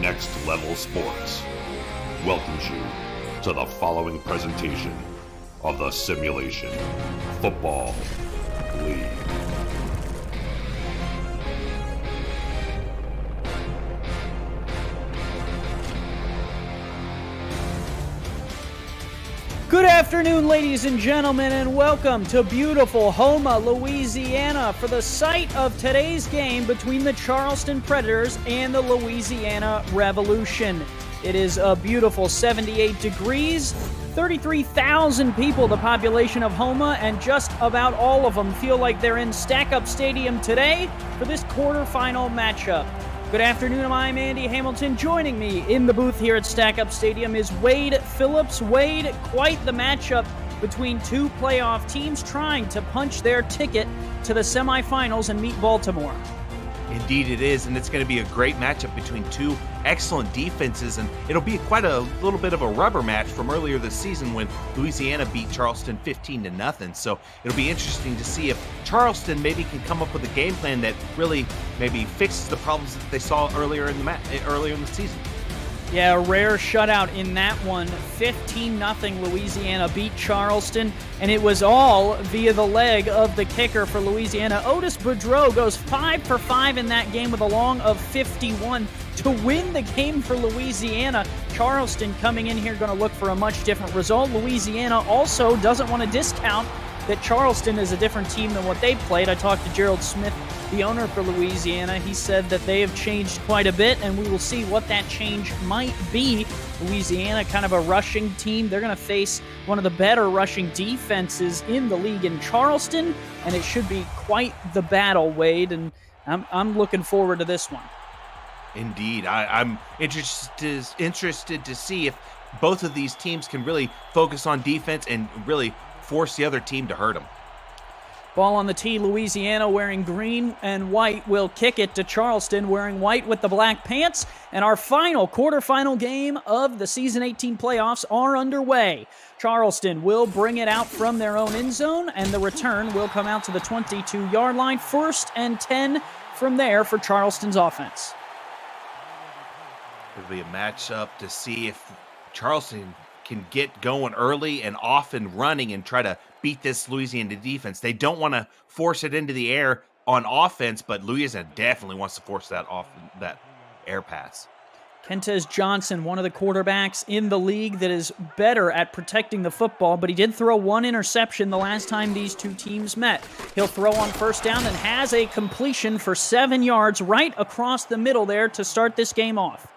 Next Level Sports welcomes you to the following presentation of the Simulation Football League. Good afternoon, ladies and gentlemen, and welcome to beautiful Houma, Louisiana, for the site of today's game between the Charleston Predators and the Louisiana Revolution. It is a beautiful 78 degrees, 33,000 people, the population of Houma, and just about all of them feel like they're in Stack Up Stadium today for this quarterfinal matchup. Good afternoon, I'm Andy Hamilton. Joining me in the booth here at Stack Up Stadium is Wade Phillips. Wade, quite the matchup between two playoff teams trying to punch their ticket to the semifinals and meet Baltimore. Indeed it is, and it's going to be a great matchup between two excellent defenses, and it'll be quite a little bit of a rubber match from earlier this season when Louisiana beat Charleston 15-0. So it'll be interesting to see if Charleston maybe can come up with a game plan that really maybe fixes the problems that they saw earlier in the season. Yeah, a rare shutout in that one. 15-0 Louisiana beat Charleston, and it was all via the leg of the kicker for Louisiana. Otis Boudreau goes 5 for 5 in that game with a long of 51 to win the game for Louisiana. Charleston coming in here going to look for a much different result. Louisiana also doesn't want to discount that Charleston is a different team than what they played. I talked to Gerald Smith, the owner for Louisiana. He said that they have changed quite a bit, and we will see what that change might be. Louisiana, kind of a rushing team. They're going to face one of the better rushing defenses in the league in Charleston, and it should be quite the battle, Wade, and I'm looking forward to this one. Indeed. I'm interested to see if both of these teams can really focus on defense and really force the other team to hurt them. Ball on the tee, Louisiana wearing green and white will kick it to Charleston wearing white with the black pants. And our final quarterfinal game of the Season 18 playoffs are underway. Charleston will bring it out from their own end zone, and the return will come out to the 22-yard line. 1st and 10 from there for Charleston's offense. It'll be a matchup to see if Charleston can get going early and often running and try to beat this Louisiana defense. They don't want to force it into the air on offense, but Louisiana definitely wants to force that air pass. Kentez Johnson, one of the quarterbacks in the league that is better at protecting the football, but he did throw one interception the last time these two teams met. He'll throw on 1st down and has a completion for 7 yards right across the middle there to start this game off.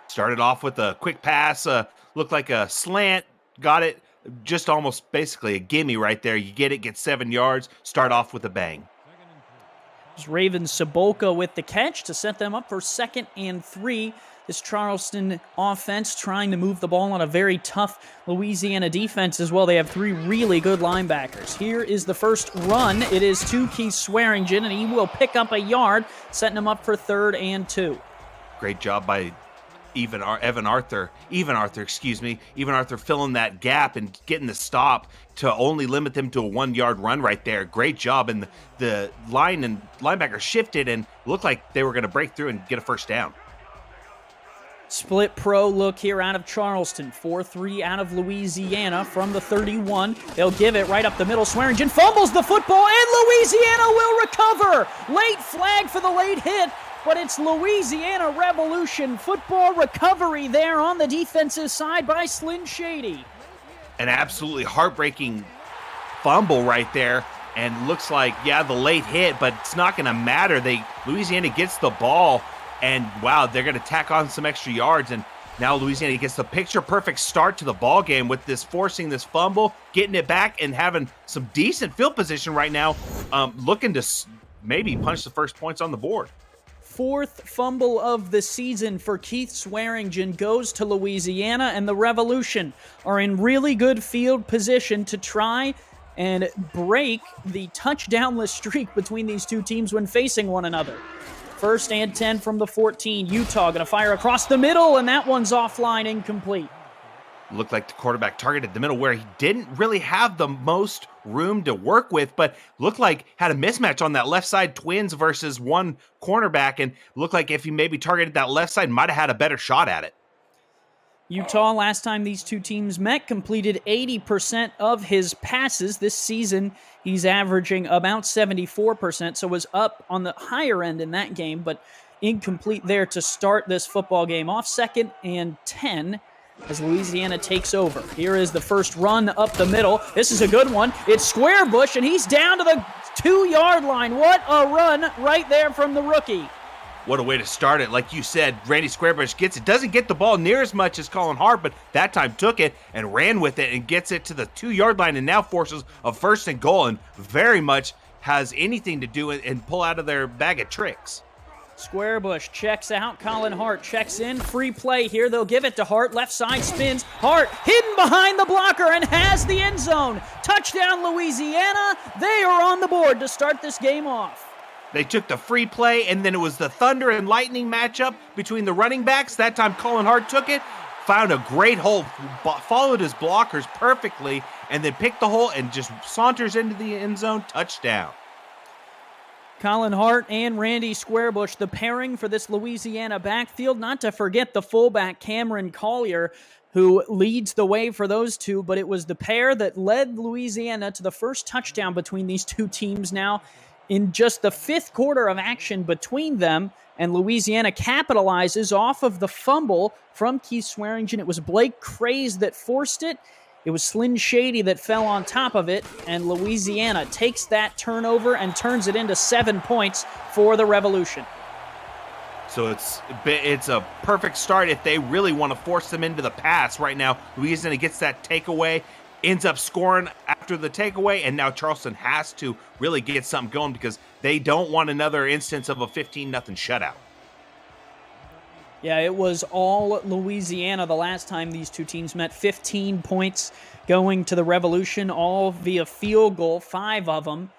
Started off with a quick pass, looked like a slant, got it, just almost basically a gimme right there. You get it, get 7 yards, start off with a bang. It was Raven Sabolka with the catch to set them up for 2nd and 3. This Charleston offense trying to move the ball on a very tough Louisiana defense as well. They have 3 really good linebackers. Here is the first run. It is to Keith Swearingen, and he will pick up a yard, setting him up for 3rd and 2. Great job by Even Arthur filling that gap and getting the stop to only limit them to a 1-yard run right there. Great job. And the line and linebacker shifted and looked like they were going to break through and get a 1st down. Split pro look here out of Charleston. 4-3 out of Louisiana from the 31. They'll give it right up the middle. Swearingen fumbles the football, and Louisiana will recover. Late flag for the late hit. But it's Louisiana Revolution football recovery there on the defensive side by Slyn Shady. An absolutely heartbreaking fumble right there. And looks like, the late hit, but it's not going to matter. Louisiana gets the ball, and wow, they're going to tack on some extra yards. And now Louisiana gets the picture-perfect start to the ball game with this forcing this fumble, getting it back, and having some decent field position right now, looking to maybe punch the first points on the board. 4th fumble of the season for Keith Swearingen goes to Louisiana, and the Revolution are in really good field position to try and break the touchdownless streak between these two teams when facing one another. 1st and 10 from the 14. Utah going to fire across the middle, and that one's offline, incomplete. Looked like the quarterback targeted the middle where he didn't really have the most room to work with, but looked like had a mismatch on that left side, twins versus one cornerback, and looked like if he maybe targeted that left side, might have had a better shot at it. Utah, last time these two teams met, completed 80% of his passes. This season, he's averaging about 74%, so was up on the higher end in that game, but incomplete there to start this football game off. 2nd and 10 as Louisiana takes over. Here is the first run up the middle. This is a good one. It's Squarebush, and he's down to the 2-yard line. What a run right there from the rookie. What a way to start it. Like you said, Randy Squarebush gets it. Doesn't get the ball near as much as Colin Hart, but that time took it and ran with it and gets it to the 2-yard line and now forces a 1st and goal and very much has anything to do and pull out of their bag of tricks. Squarebush checks out. Colin Hart checks in. Free play here. They'll give it to Hart. Left side spins. Hart hidden behind the blocker and has the end zone. Touchdown, Louisiana. They are on the board to start this game off. They took the free play, and then it was the Thunder and Lightning matchup between the running backs. That time Colin Hart took it, found a great hole, followed his blockers perfectly, and then picked the hole and just saunters into the end zone. Touchdown. Colin Hart and Randy Squarebush, the pairing for this Louisiana backfield. Not to forget the fullback Cameron Collier, who leads the way for those two, but it was the pair that led Louisiana to the first touchdown between these two teams now in just the 5th quarter of action between them, and Louisiana capitalizes off of the fumble from Keith Swearingen. It was Blake Craze that forced it. It was Slyn Shady that fell on top of it, and Louisiana takes that turnover and turns it into 7 points for the Revolution. So it's a perfect start if they really want to force them into the pass right now. Louisiana gets that takeaway, ends up scoring after the takeaway, and now Charleston has to really get something going because they don't want another instance of a 15-0 shutout. Yeah, it was all Louisiana the last time these two teams met. 15 points going to the Revolution, all via field goal, 5 of them.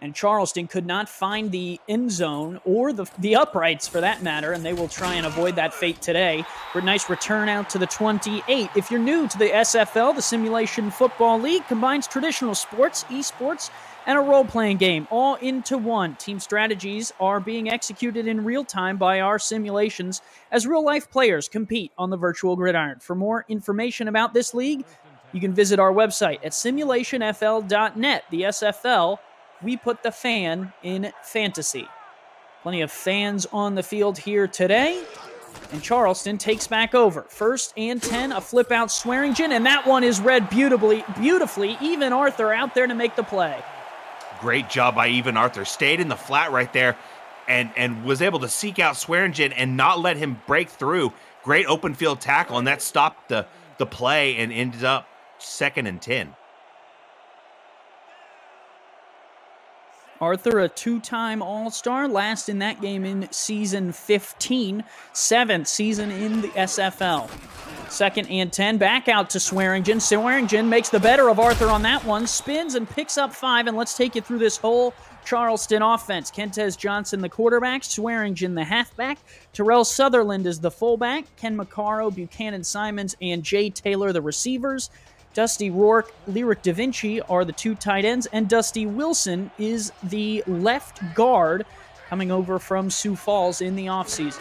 And Charleston could not find the end zone or the uprights for that matter, and they will try and avoid that fate today. For a nice return out to the 28. If you're new to the SFL, the Simulation Football League combines traditional sports, esports, and a role-playing game all into one. Team strategies are being executed in real time by our simulations as real-life players compete on the virtual gridiron. For more information about this league, you can visit our website at simulationfl.net. The SFL, we put the fan in fantasy. Plenty of fans on the field here today. And Charleston takes back over. 1st and 10, a flip out Swearingen, and that one is read beautifully. Even Arthur out there to make the play. Great job by Even Arthur. Stayed in the flat right there and was able to seek out Swearingen and not let him break through. Great open field tackle, and that stopped the play and ended up 2nd and 10. Arthur, a 2-time All-Star, last in that game in season 15, 7th season in the SFL. 2nd and 10, back out to Swearingen. Swearingen makes the better of Arthur on that one, spins and picks up 5, and let's take you through this whole Charleston offense. Kentez Johnson, the quarterback, Swearingen, the halfback, Terrell Sutherland is the fullback, Ken McCarro, Buchanan Simons, and Jay Taylor, the receivers. Dusty Rourke, Lyric Da Vinci are the 2 tight ends, and Dusty Wilson is the left guard coming over from Sioux Falls in the offseason.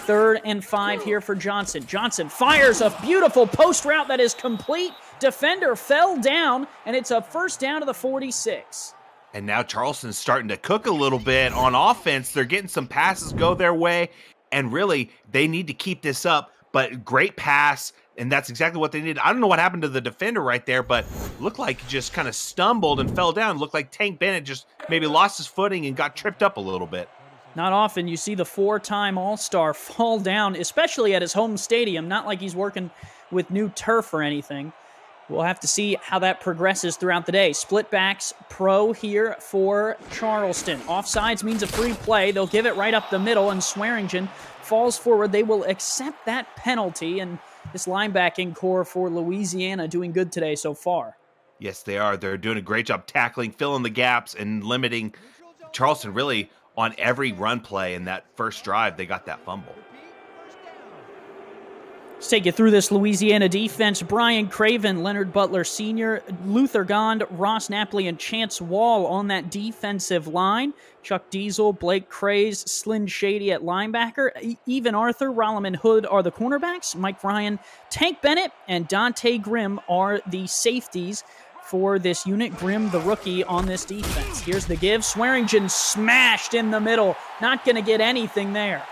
3rd and 5 here for Johnson. Johnson fires a beautiful post route that is complete. Defender fell down, and it's a 1st down to the 46. And now Charleston's starting to cook a little bit on offense. They're getting some passes go their way, and really, they need to keep this up. But great pass, and that's exactly what they needed. I don't know what happened to the defender right there, but looked like he just kind of stumbled and fell down. Looked like Tank Bennett just maybe lost his footing and got tripped up a little bit. Not often you see the 4-time All-Star fall down, especially at his home stadium. Not like he's working with new turf or anything. We'll have to see how that progresses throughout the day. Split backs pro here for Charleston. Offsides means a free play. They'll give it right up the middle, and Swearingen falls forward. They will accept that penalty, and this linebacking core for Louisiana doing good today so far. Yes, they are. They're doing a great job tackling, filling the gaps, and limiting Charleston really on every run play in that first drive. They got that fumble. Let's take you through this Louisiana defense. Brian Craven, Leonard Butler Sr., Luther Gond, Ross Napoli, and Chance Wall on that defensive line. Chuck Diesel, Blake Craze, Slyn Shady at linebacker. Even Arthur, Rolliman Hood are the cornerbacks. Mike Ryan, Tank Bennett, and Dante Grimm are the safeties for this unit. Grimm, the rookie on this defense. Here's the give. Swearingen smashed in the middle. Not going to get anything there.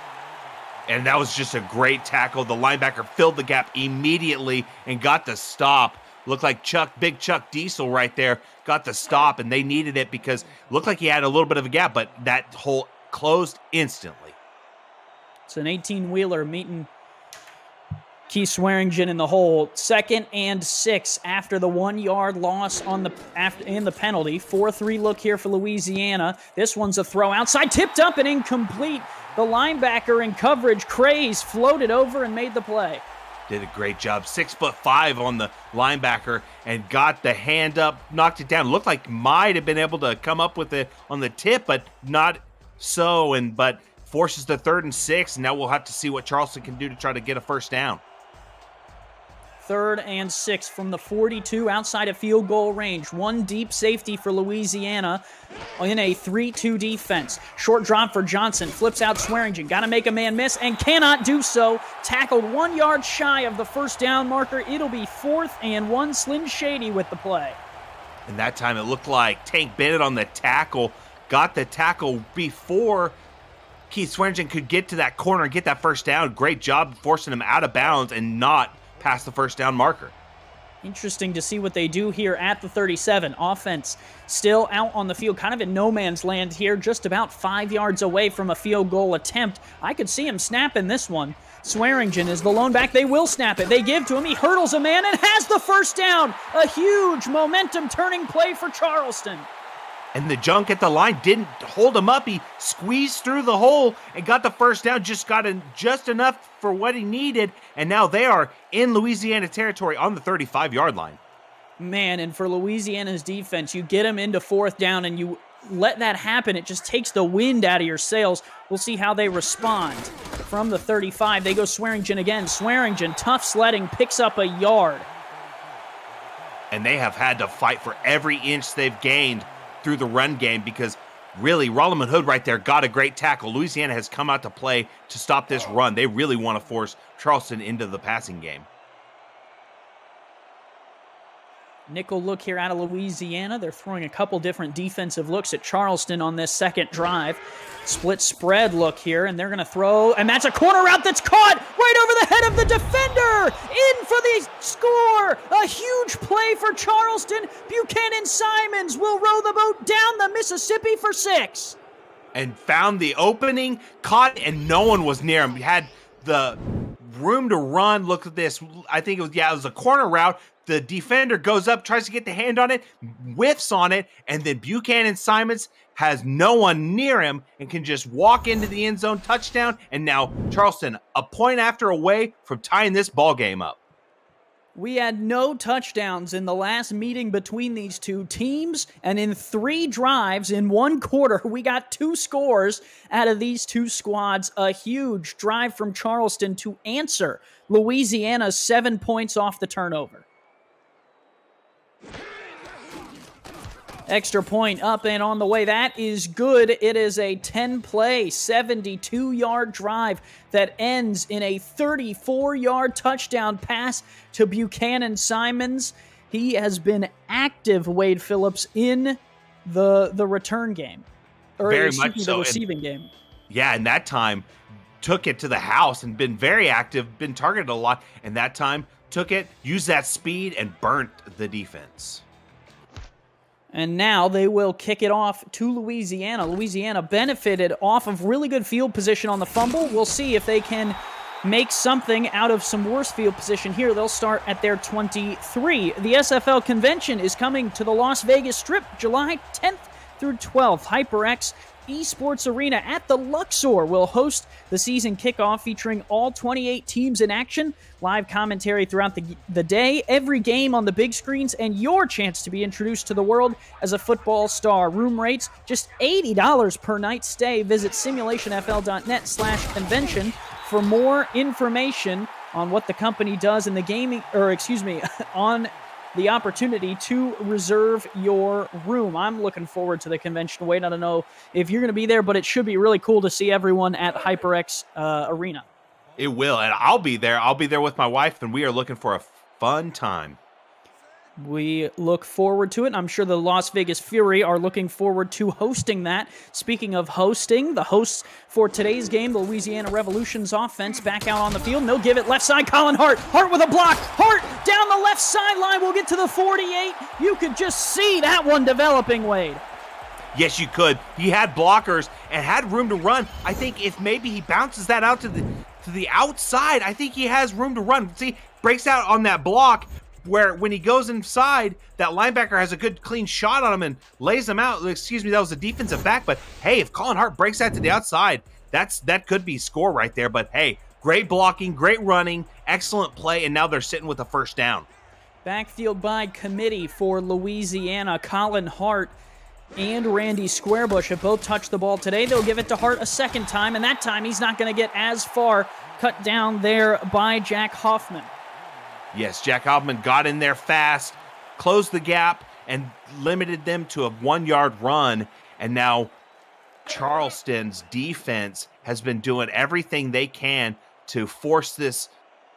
And that was just a great tackle. The linebacker filled the gap immediately and got the stop. Looked like Big Chuck Diesel right there got the stop, and they needed it because it looked like he had a little bit of a gap, but that hole closed instantly. It's an 18-wheeler meeting Keith Swearingen in the hole. 2nd and 6 after the 1-yard loss in the penalty. 4-3 look here for Louisiana. This one's a throw outside, tipped up and incomplete. The linebacker in coverage, Craze, floated over and made the play. Did a great job. 6'5" on the linebacker and got the hand up, knocked it down. Looked like might have been able to come up with it on the tip, but not so. But forces the 3rd and 6. And now we'll have to see what Charleston can do to try to get a first down. 3rd and 6 from the 42 outside of field goal range. One deep safety for Louisiana in a 3-2 defense. Short drop for Johnson. Flips out Swearingen. Got to make a man miss and cannot do so. Tackled 1 yard shy of the first down marker. It'll be 4th and 1. Slyn Shady with the play. And that time it looked like Tank Bennett on the tackle. Got the tackle before Keith Swearingen could get to that corner and get that first down. Great job forcing him out of bounds and not past the first down marker. Interesting to see what they do here at the 37. Offense still out on the field, kind of in no man's land here, just about 5 yards away from a field goal attempt. I could see him snapping this one. Swearingen is the lone back. They will snap it. They give to him. He hurdles a man and has the first down. A huge momentum-turning play for Charleston. And the junk at the line didn't hold him up. He squeezed through the hole and got the first down, just got just enough for what he needed. And now they are in Louisiana territory on the 35-yard line. Man, and for Louisiana's defense, you get them into 4th down and you let that happen. It just takes the wind out of your sails. We'll see how they respond. From the 35, they go Swearingen again. Swearingen, tough sledding, picks up a yard. And they have had to fight for every inch they've gained through the run game because really Rolliman Hood right there got a great tackle. Louisiana has come out to play to stop this run. They really want to force Charleston into the passing game. Nickel look here out of Louisiana. They're throwing a couple different defensive looks at Charleston on this second drive. Split spread look here, and they're going to throw, and that's a corner route that's caught right over the head of the defender. In for the score. A huge play for Charleston. Buchanan Simons will row the boat down the Mississippi for 6. And found the opening, caught, and no one was near him. He had the room to run. Look at this. I think it was a corner route. The defender goes up, tries to get the hand on it, whiffs on it, and then Buchanan Simons has no one near him and can just walk into the end zone, touchdown, and now Charleston a point after away from tying this ball game up. We had no touchdowns in the last meeting between these two teams, and in 3 drives in 1 quarter, we got 2 scores out of these 2 squads. A huge drive from Charleston to answer Louisiana's 7 points off the turnover. Extra point up and on the way. That is good. It is a 10-play, 72-yard drive that ends in a 34-yard touchdown pass to Buchanan Simons. He has been active, Wade Phillips, in the return game. Or very excuse much me, so. The receiving game. Yeah, and that time took it to the house and been very active, been targeted a lot, and that time took it, used that speed, and burnt the defense. And now they will kick it off to Louisiana. Louisiana benefited off of really good field position on the fumble. We'll see if they can make something out of some worse field position here. They'll start at their 23. The SFL convention is coming to the Las Vegas Strip July 10th through 12th. HyperX Esports Arena at the Luxor will host the season kickoff featuring all 28 teams in action, live commentary throughout the day, every game on the big screens, and your chance to be introduced to the world as a football star. Room rates, just $80 per night stay. Visit simulationfl.net/convention for more information on what the company does in the gaming, on the opportunity to reserve your room. I'm looking forward to the convention. Wade, I don't know if you're going to be there, but it should be really cool to see everyone at HyperX Arena. It will, and I'll be there. I'll be there with my wife, and we are looking for a fun time. We look forward to it. I'm sure the Las Vegas Fury are looking forward to hosting that. Speaking of hosting, the hosts for today's game, the Louisiana Revolution's offense, back out on the field. No give it. Left side, Colin Hart. Hart with a block. Hart down the left sideline. We'll get to the 48. You could just see that one developing, Wade. Yes, you could. He had blockers and had room to run. I think if maybe he bounces that out to the outside, I think he has room to run. See, breaks out on that block, where when he goes inside, that linebacker has a good clean shot on him and lays him out. Excuse me, that was a defensive back, but hey, if Colin Hart breaks that to the outside, that could be score right there. But hey, great blocking, great running, excellent play, and now they're sitting with a first down. Backfield by committee for Louisiana. Colin Hart and Randy Squarebush have both touched the ball today. They'll give it to Hart a second time, and that time he's not going to get as far. Cut down there by Jack Hoffman. Yes, Jack Hoffman got in there fast, closed the gap, and limited them to a 1-yard run. And now Charleston's defense has been doing everything they can to force this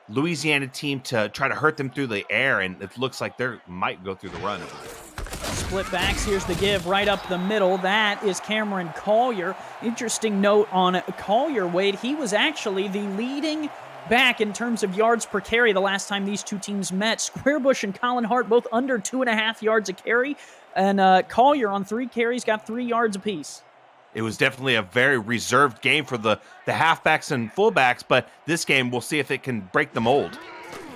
Louisiana team to try to hurt them through the air, and it looks like they might go through the run. Split backs. Here's the give right up the middle. That is Cameron Collier. Interesting note on Collier, Wade. He was actually the leading back in terms of yards per carry the last time these two teams met. Squarebush and Colin Hart both under 2.5 yards a carry, and Collier on 3 carries got 3 yards apiece. It was definitely a very reserved game for the halfbacks and fullbacks, but this game, we'll see if it can break the mold.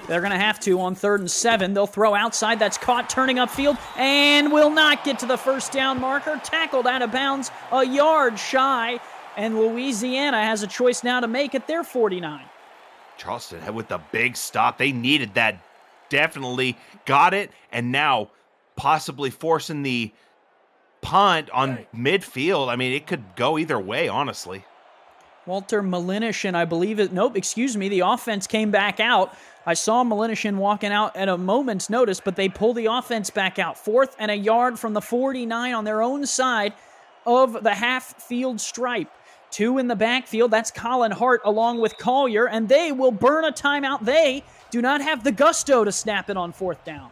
They're going to have to on 3rd and 7. They'll throw outside. That's caught turning upfield and will not get to the first down marker. Tackled out of bounds, a yard shy, and Louisiana has a choice now to make it their 49. Charleston with the big stop. They needed that. Definitely got it, and now possibly forcing the punt on midfield. I mean, it could go either way, honestly. Walter Malinishin, I believe it. Nope, excuse me. The offense came back out. I saw Malinishin walking out at a moment's notice, but they pull the offense back out. 4th and a yard from the 49 on their own side of the half-field stripe. 2 in the backfield. That's Colin Hart along with Collier, and they will burn a timeout. They do not have the gusto to snap it on 4th down.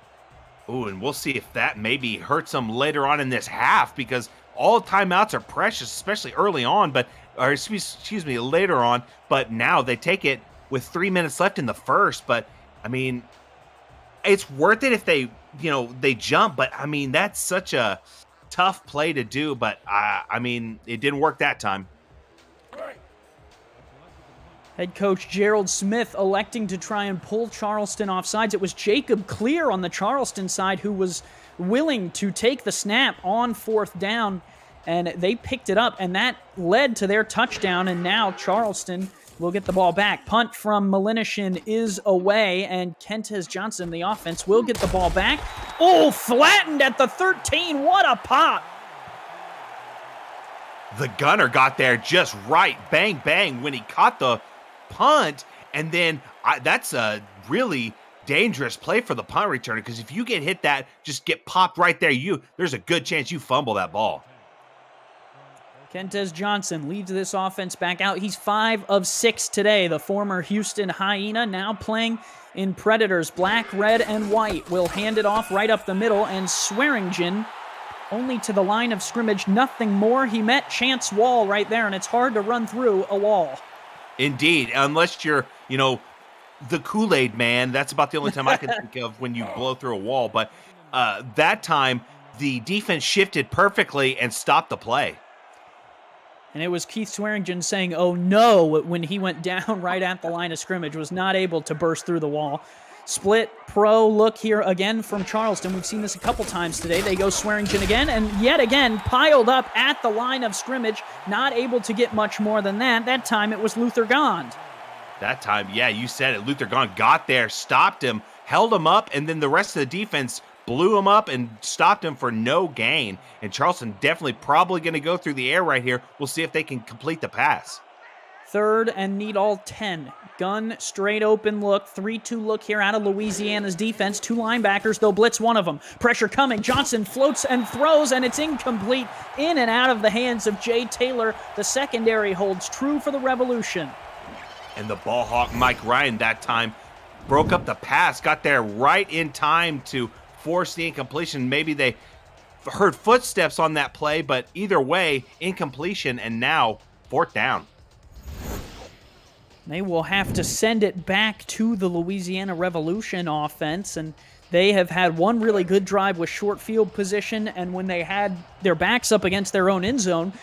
Ooh, and we'll see if that maybe hurts them later on in this half, because all timeouts are precious, especially early on, or excuse me, later on. But now they take it with 3 minutes left in the first. But I mean, it's worth it if they jump. But I mean, that's such a tough play to do. But I mean, it didn't work that time. Head coach Gerald Smith electing to try and pull Charleston off sides. It was Jacob Clear on the Charleston side who was willing to take the snap on 4th down, and they picked it up, and that led to their touchdown, and now Charleston will get the ball back. Punt from Malinishin is away, and Kentez Johnson, the offense, will get the ball back. Oh, flattened at the 13. What a pop. The gunner got there just right. Bang, bang, when he caught the punt, and then that's a really dangerous play for the punt returner, because if you get hit that, just get popped right there, there's a good chance you fumble that ball. Kentez Johnson leads this offense back out. He's 5 of 6 today. The former Houston Hyena now playing in Predators. Black, red, and white. Will hand it off right up the middle, and Swearingen only to the line of scrimmage, nothing more. He met Chance Wall right there, and it's hard to run through a wall. Indeed, unless you're, the Kool-Aid man. That's about the only time I can think of when you blow through a wall. But that time, the defense shifted perfectly and stopped the play. And it was Keith Swearingen saying, oh no, when he went down right at the line of scrimmage, was not able to burst through the wall. Split pro look here again from Charleston. We've seen this a couple times today. They go Swearingen again, and yet again piled up at the line of scrimmage, not able to get much more than that. That time it was Luther Gond. That time, yeah, you said it. Luther Gond got there, stopped him, held him up, and then the rest of the defense blew him up and stopped him for no gain. And Charleston definitely probably going to go through the air right here. We'll see if they can complete the pass. 3rd and need all 10. Gun, straight open look, 3-2 look here out of Louisiana's defense. 2 linebackers, they'll blitz one of them. Pressure coming, Johnson floats and throws, and it's incomplete. In and out of the hands of Jay Taylor. The secondary holds true for the Revolution. And the ball hawk Mike Ryan that time broke up the pass, got there right in time to force the incompletion. Maybe they heard footsteps on that play, but either way, incompletion, and now 4th down. They will have to send it back to the Louisiana Revolution offense, and they have had one really good drive with short field position, and when they had their backs up against their own end zone,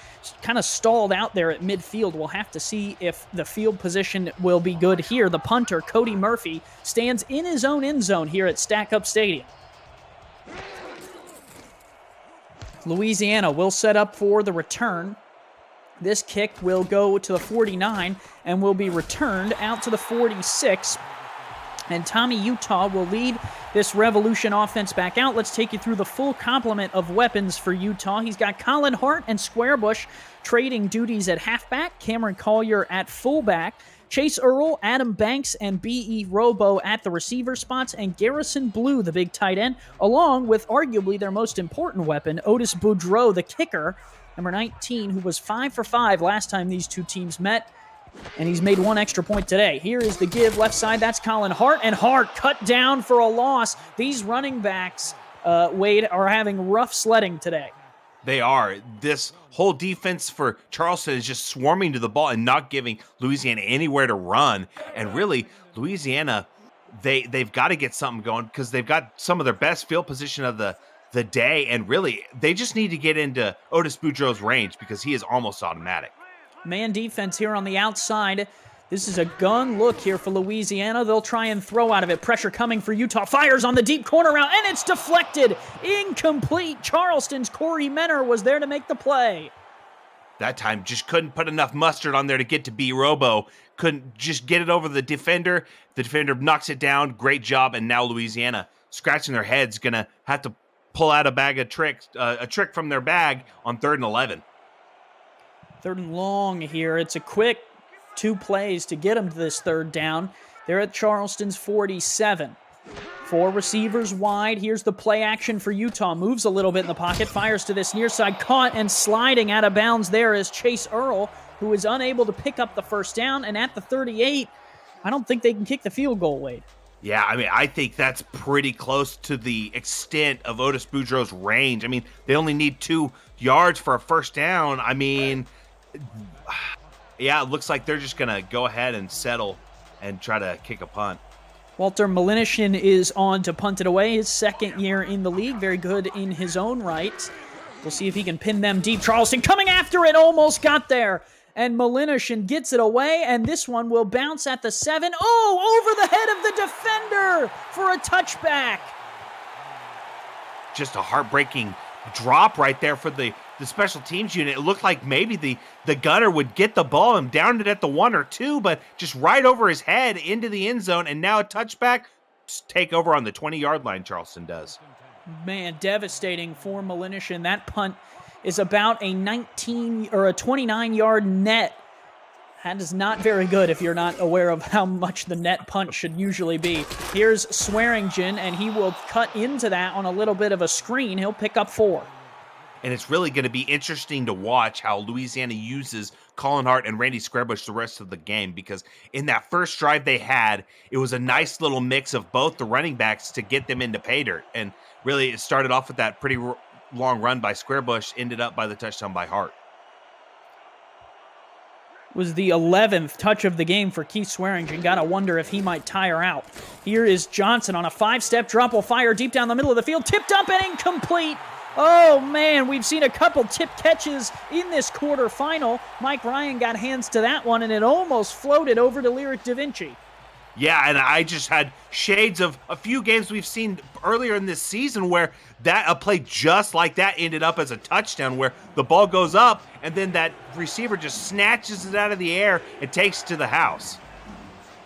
kind of stalled out there at midfield. We'll have to see if the field position will be good here. The punter, Cody Murphy, stands in his own end zone here at Stack Up Stadium. Louisiana will set up for the return. This kick will go to the 49 and will be returned out to the 46. And Tommy Utah will lead this Revolution offense back out. Let's take you through the full complement of weapons for Utah. He's got Colin Hart and Squarebush trading duties at halfback, Cameron Collier at fullback, Chase Earl, Adam Banks, and B.E. Robo at the receiver spots, and Garrison Blue, the big tight end, along with arguably their most important weapon, Otis Boudreau, the kicker, number 19, who was 5 for 5 last time these two teams met, and he's made 1 extra point today. Here is the give, left side, that's Colin Hart, and Hart cut down for a loss. These running backs, Wade, are having rough sledding today. They are. This whole defense for Charleston is just swarming to the ball and not giving Louisiana anywhere to run. And really, Louisiana, they've got to get something going because they've got some of their best field position of the day. And really, they just need to get into Otis Boudreau's range because he is almost automatic. Man defense here on the outside. This is a gun look here for Louisiana. They'll try and throw out of it. Pressure coming for Utah. Fires on the deep corner route, and it's deflected. Incomplete. Charleston's Corey Menner was there to make the play. That time just couldn't put enough mustard on there to get to B. Robo. Couldn't just get it over the defender. The defender knocks it down. Great job. And now Louisiana, scratching their heads, going to have to pull out a bag of tricks, a trick from their bag on 3rd and 11. 3rd and long here. It's a quick 2 plays to get them to this 3rd down. They're at Charleston's 47. 4 receivers wide. Here's the play action for Utah. Moves a little bit in the pocket. Fires to this near side. Caught and sliding out of bounds there is Chase Earl, who is unable to pick up the 1st down. And at the 38, I don't think they can kick the field goal, Wade. Yeah, I mean, I think that's pretty close to the extent of Otis Boudreau's range. I mean, they only need 2 yards for a 1st down. I mean, yeah, it looks like they're just going to go ahead and settle and try to kick a punt. Walter Malinishin is on to punt it away, his 2nd year in the league. Very good in his own right. We'll see if he can pin them deep. Charleston coming after it, almost got there. And Malinishin gets it away, and this one will bounce at the 7. Oh, over the head of the defender for a touchback. Just a heartbreaking drop right there for the special teams unit. It looked like maybe the gunner would get the ball and down it at the 1 or 2, but just right over his head into the end zone, and now a touchback. Just take over on the 20-yard line, Charleston does. Man, devastating for Malinishin. That punt is about a 19 or a 29-yard net. That is not very good if you're not aware of how much the net punt should usually be. Here's Swearingen, and he will cut into that on a little bit of a screen. He'll pick up 4. And it's really going to be interesting to watch how Louisiana uses Colin Hart and Randy Squarebush the rest of the game, because in that first drive they had, it was a nice little mix of both the running backs to get them into pay dirt. And really, it started off with that pretty long run by Squarebush, ended up by the touchdown by Hart. Was the 11th touch of the game for Keith Swearingen. Gotta wonder if he might tire out. Here is Johnson on a 5-step drop, will fire deep down the middle of the field, tipped up and incomplete. Oh man, we've seen a couple tip catches in this quarterfinal. Mike Ryan got hands to that one, and it almost floated over to Lyric Da Vinci. Yeah, and I just had shades of a few games we've seen earlier in this season where a play just like that ended up as a touchdown, where the ball goes up and then that receiver just snatches it out of the air and takes it to the house.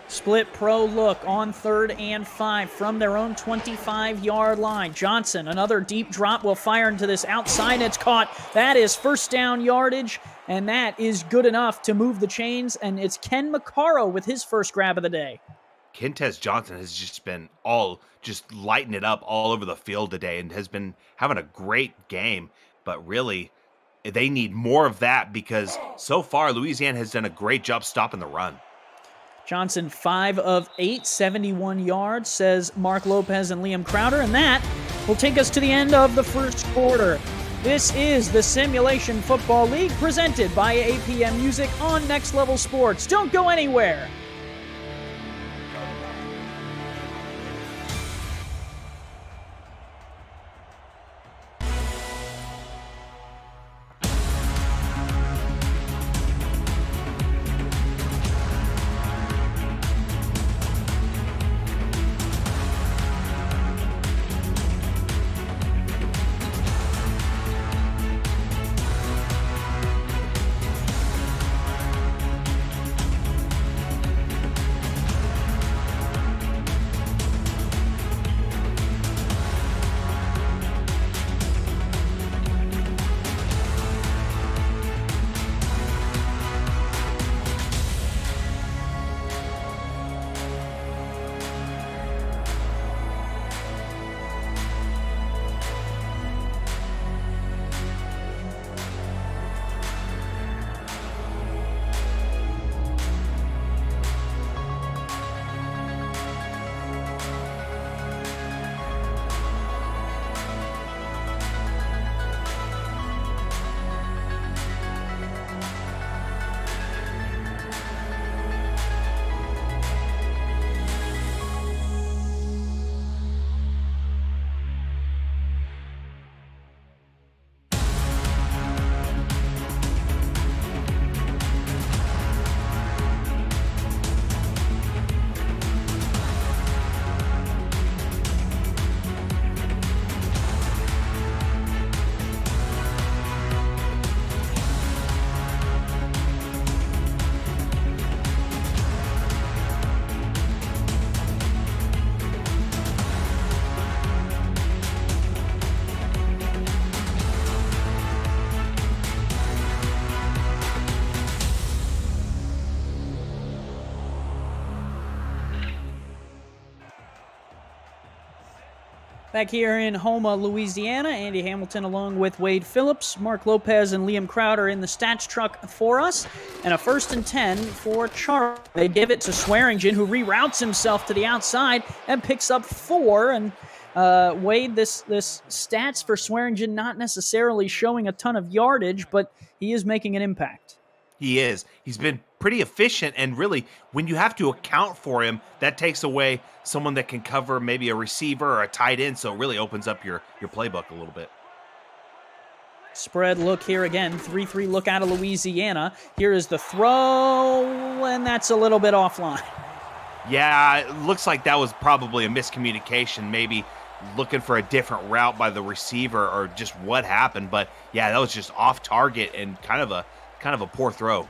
Split pro look on 3rd and 5 from their own 25-yard line. Johnson, another deep drop, will fire into this outside. It's caught. That is 1st down yardage and that is good enough to move the chains, and it's Ken Maccaro with his first grab of the day. Kentez Johnson has just been just lighting it up all over the field today and has been having a great game. But really, they need more of that because so far, Louisiana has done a great job stopping the run. Johnson, 5 of 8, 71 yards, says Mark Lopez and Liam Crowder, and that will take us to the end of the first quarter. This is the Simulation Football League presented by APM Music on Next Level Sports. Don't go anywhere. Back here in Houma, Louisiana, Andy Hamilton along with Wade Phillips, Mark Lopez and Liam Crowder in the stats truck for us, and a 1st and 10 for Charleston. They give it to Swearingen, who reroutes himself to the outside and picks up 4. And Wade, this stats for Swearingen not necessarily showing a ton of yardage, but he is making an impact. He is. He's been pretty efficient, and really, when you have to account for him, that takes away someone that can cover maybe a receiver or a tight end, so it really opens up your playbook a little bit. Spread look here again, 3-3 look out of Louisiana. Here is the throw, and that's a little bit offline. Yeah, it looks like that was probably a miscommunication, maybe looking for a different route by the receiver or just what happened, but yeah, that was just off target and kind of a poor throw.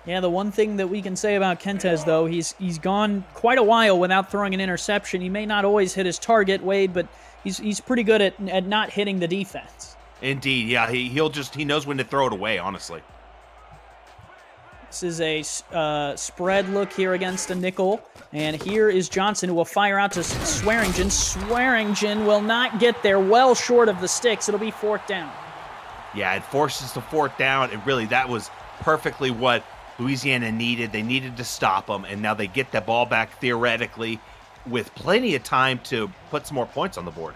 Yeah, the one thing that we can say about Kentez, though, he's gone quite a while without throwing an interception. He may not always hit his target, Wade, but he's pretty good at not hitting the defense. Indeed, yeah, he knows when to throw it away, honestly. This is a spread look here against a nickel, and here is Johnson, who will fire out to Swearingen. Swearingen will not get there, well short of the sticks. It'll be 4th down. Yeah, it forces the 4th down, and really that was perfectly what Louisiana needed. They needed to stop them, and now they get the ball back theoretically with plenty of time to put some more points on the board.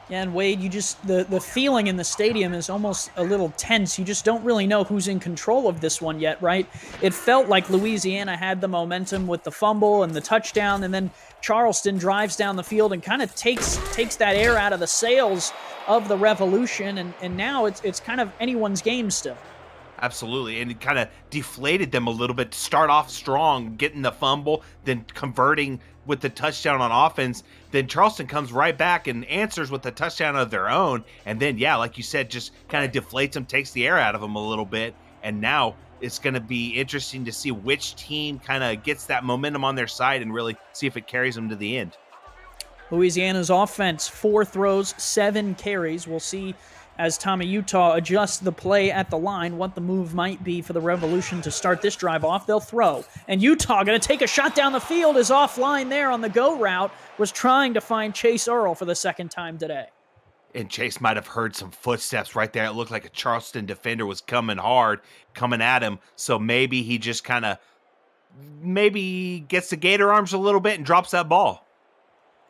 Yeah, and Wade, the feeling in the stadium is almost a little tense. You just don't really know who's in control of this one yet, right? It felt like Louisiana had the momentum with the fumble and the touchdown, and then Charleston drives down the field and kind of takes that air out of the sails of the Revolution, and now it's kind of anyone's game still. Absolutely, and it kind of deflated them a little bit to start off strong, getting the fumble, then converting with the touchdown on offense. Then Charleston comes right back and answers with a touchdown of their own, and then, yeah, like you said, just kind of deflates them, takes the air out of them a little bit, and now it's going to be interesting to see which team kind of gets that momentum on their side and really see if it carries them to the end. Louisiana's offense, 4 throws, 7 carries. We'll see as Tommy Utah adjusts the play at the line, what the move might be for the Revolution to start this drive off. They'll throw. And Utah going to take a shot down the field, is offline there on the go route, was trying to find Chase Earl for the second time today. And Chase might have heard some footsteps right there. It looked like a Charleston defender was coming hard, coming at him. So maybe he just kind of gets the gator arms a little bit and drops that ball.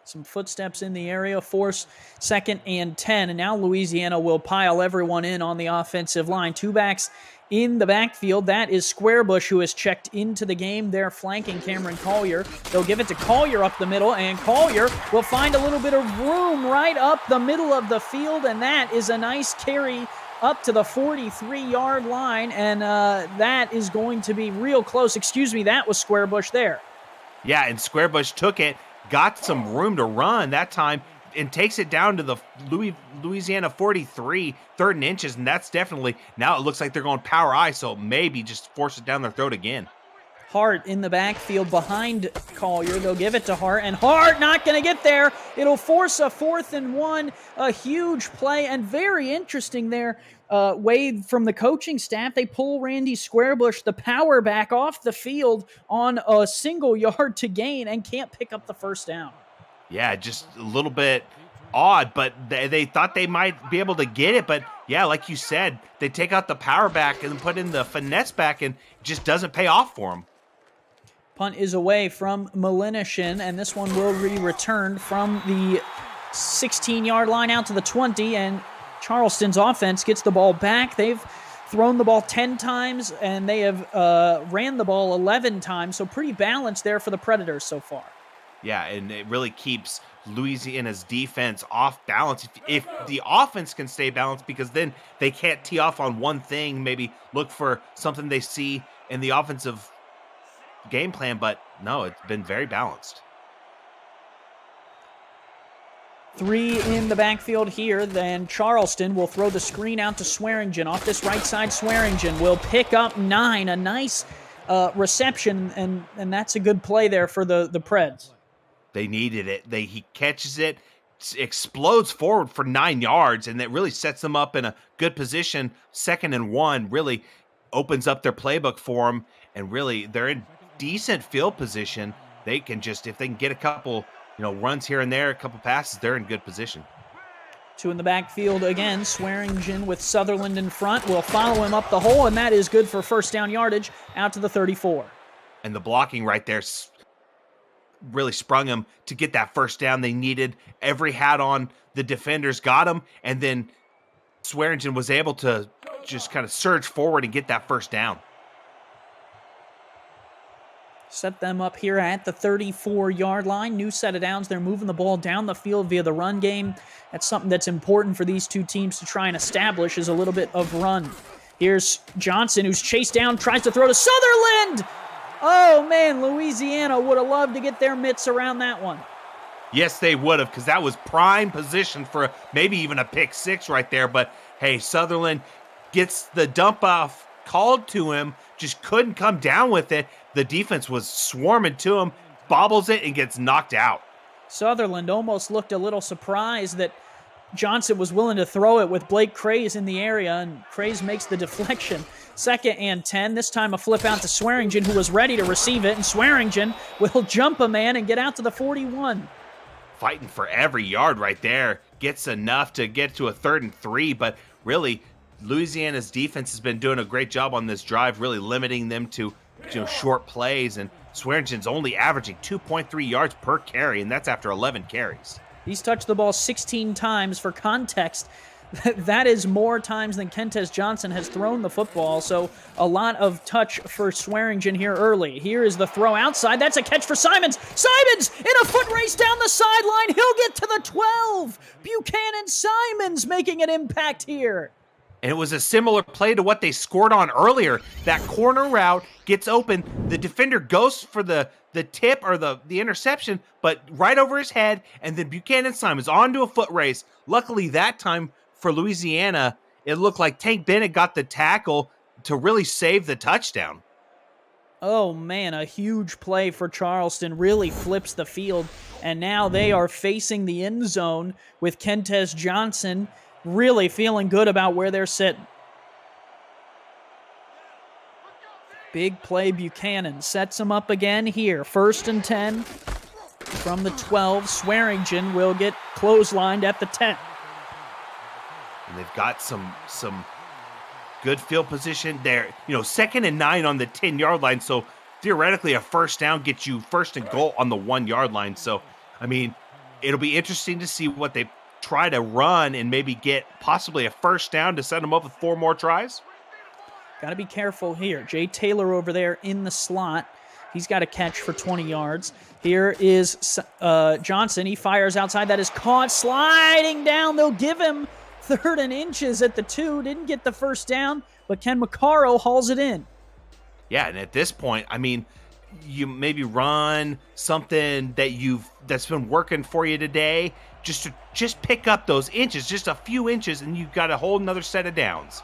Some footsteps in the area, force 2nd and 10, and now Louisiana will pile everyone in on the offensive line. Two backs in the backfield. That is Squarebush, who has checked into the game. They're flanking Cameron Collier. They'll give it to Collier up the middle, and Collier will find a little bit of room right up the middle of the field, and that is a nice carry up to the 43-yard line, and that is going to be real close. Excuse me, that was Squarebush there. Yeah, and Squarebush took it, got some room to run that time, and takes it down to the Louisiana 43, 3rd and inches, and that's definitely, now it looks like they're going power I, so maybe just force it down their throat again. Hart in the backfield behind Collier. They'll give it to Hart, and Hart not going to get there. It'll force a 4th and 1, a huge play, and very interesting there. Wade, from the coaching staff, they pull Randy Squarebush, the power back, off the field on a single yard to gain and can't pick up the first down. Yeah, just a little bit odd, but they thought they might be able to get it. But yeah, like you said, they take out the power back and put in the finesse back, and it just doesn't pay off for them. Punt is away from Malinishin, and this one will be returned from the 16-yard line out to the 20, and Charleston's offense gets the ball back. They've thrown the ball 10 times, and they have ran the ball 11 times, so pretty balanced there for the Predators so far. Yeah, and it really keeps Louisiana's defense off balance. If the offense can stay balanced, because then they can't tee off on one thing, maybe look for something they see in the offensive game plan, but no, it's been very balanced. 3 in the backfield here. Then Charleston will throw the screen out to Swearingen. Off this right side, Swearingen will pick up 9. A nice reception, and that's a good play there for the Preds. They needed it. He catches it, explodes forward for 9 yards, and that really sets them up in a good position. 2nd and 1 really opens up their playbook for them, and really they're in decent field position. They can just, if they can get a couple runs here and there, a couple passes, they're in good position. 2 in the backfield again. Swearingen with Sutherland in front will follow him up the hole, and that is good for first down yardage out to the 34. And the blocking right there really sprung them to get that first down. They needed every hat on. The defenders got them, and then Swearingen was able to just kind of surge forward and get that first down. Set them up here at the 34-yard line. New set of downs. They're moving the ball down the field via the run game. That's something that's important for these two teams to try and establish, is a little bit of run. Here's Johnson, who's chased down, tries to throw to Sutherland. Oh, man, Louisiana would have loved to get their mitts around that one. Yes, they would have, because that was prime position for maybe even a pick 6 right there. But, hey, Sutherland gets the dump off called to him, just couldn't come down with it. The defense was swarming to him, bobbles it, and gets knocked out. Sutherland almost looked a little surprised that Johnson was willing to throw it with Blake Craze in the area, and Craze makes the deflection. 2nd and 10. This time a flip out to Swearingen, who was ready to receive it, and Swearingen will jump a man and get out to the 41. Fighting for every yard right there. Gets enough to get to a 3rd and 3, but really, Louisiana's defense has been doing a great job on this drive, really limiting them to short plays, and Swearingen's only averaging 2.3 yards per carry, and that's after 11 carries. He's touched the ball 16 times. For context, that is more times than Kentez Johnson has thrown the football, so a lot of touch for Swearingen here early. Here is the throw outside. That's a catch for Simons. Simons in a foot race down the sideline. He'll get to the 12. Buchanan Simons making an impact here. And it was a similar play to what they scored on earlier. That corner route gets open. The defender goes for the tip or the interception, but right over his head, and then Buchanan Simons onto a foot race. Luckily, that time for Louisiana, it looked like Tank Bennett got the tackle to really save the touchdown. Oh, man, a huge play for Charleston. Really flips the field, and now they are facing the end zone with Kentez Johnson really feeling good about where they're sitting. Big play, Buchanan sets him up again here. 1st and 10 from the 12. Swearingen will get clotheslined at the 10. And they've got some good field position there. 2nd and 9 on the 10-yard line. So theoretically, a first down gets you 1st and goal on the 1-yard line. So, I mean, it'll be interesting to see what they try to run and maybe get possibly a first down to set them up with 4 more tries. Got to be careful here. Jay Taylor over there in the slot. He's got a catch for 20 yards. Here is Johnson. He fires outside. That is caught. Sliding down. They'll give him 3rd and inches at the 2. Didn't get the first down, but Ken McCarroll hauls it in. Yeah, and at this point, I mean, you maybe run something that's been working for you today, just pick up those inches, just a few inches, and you've got a whole nother set of downs.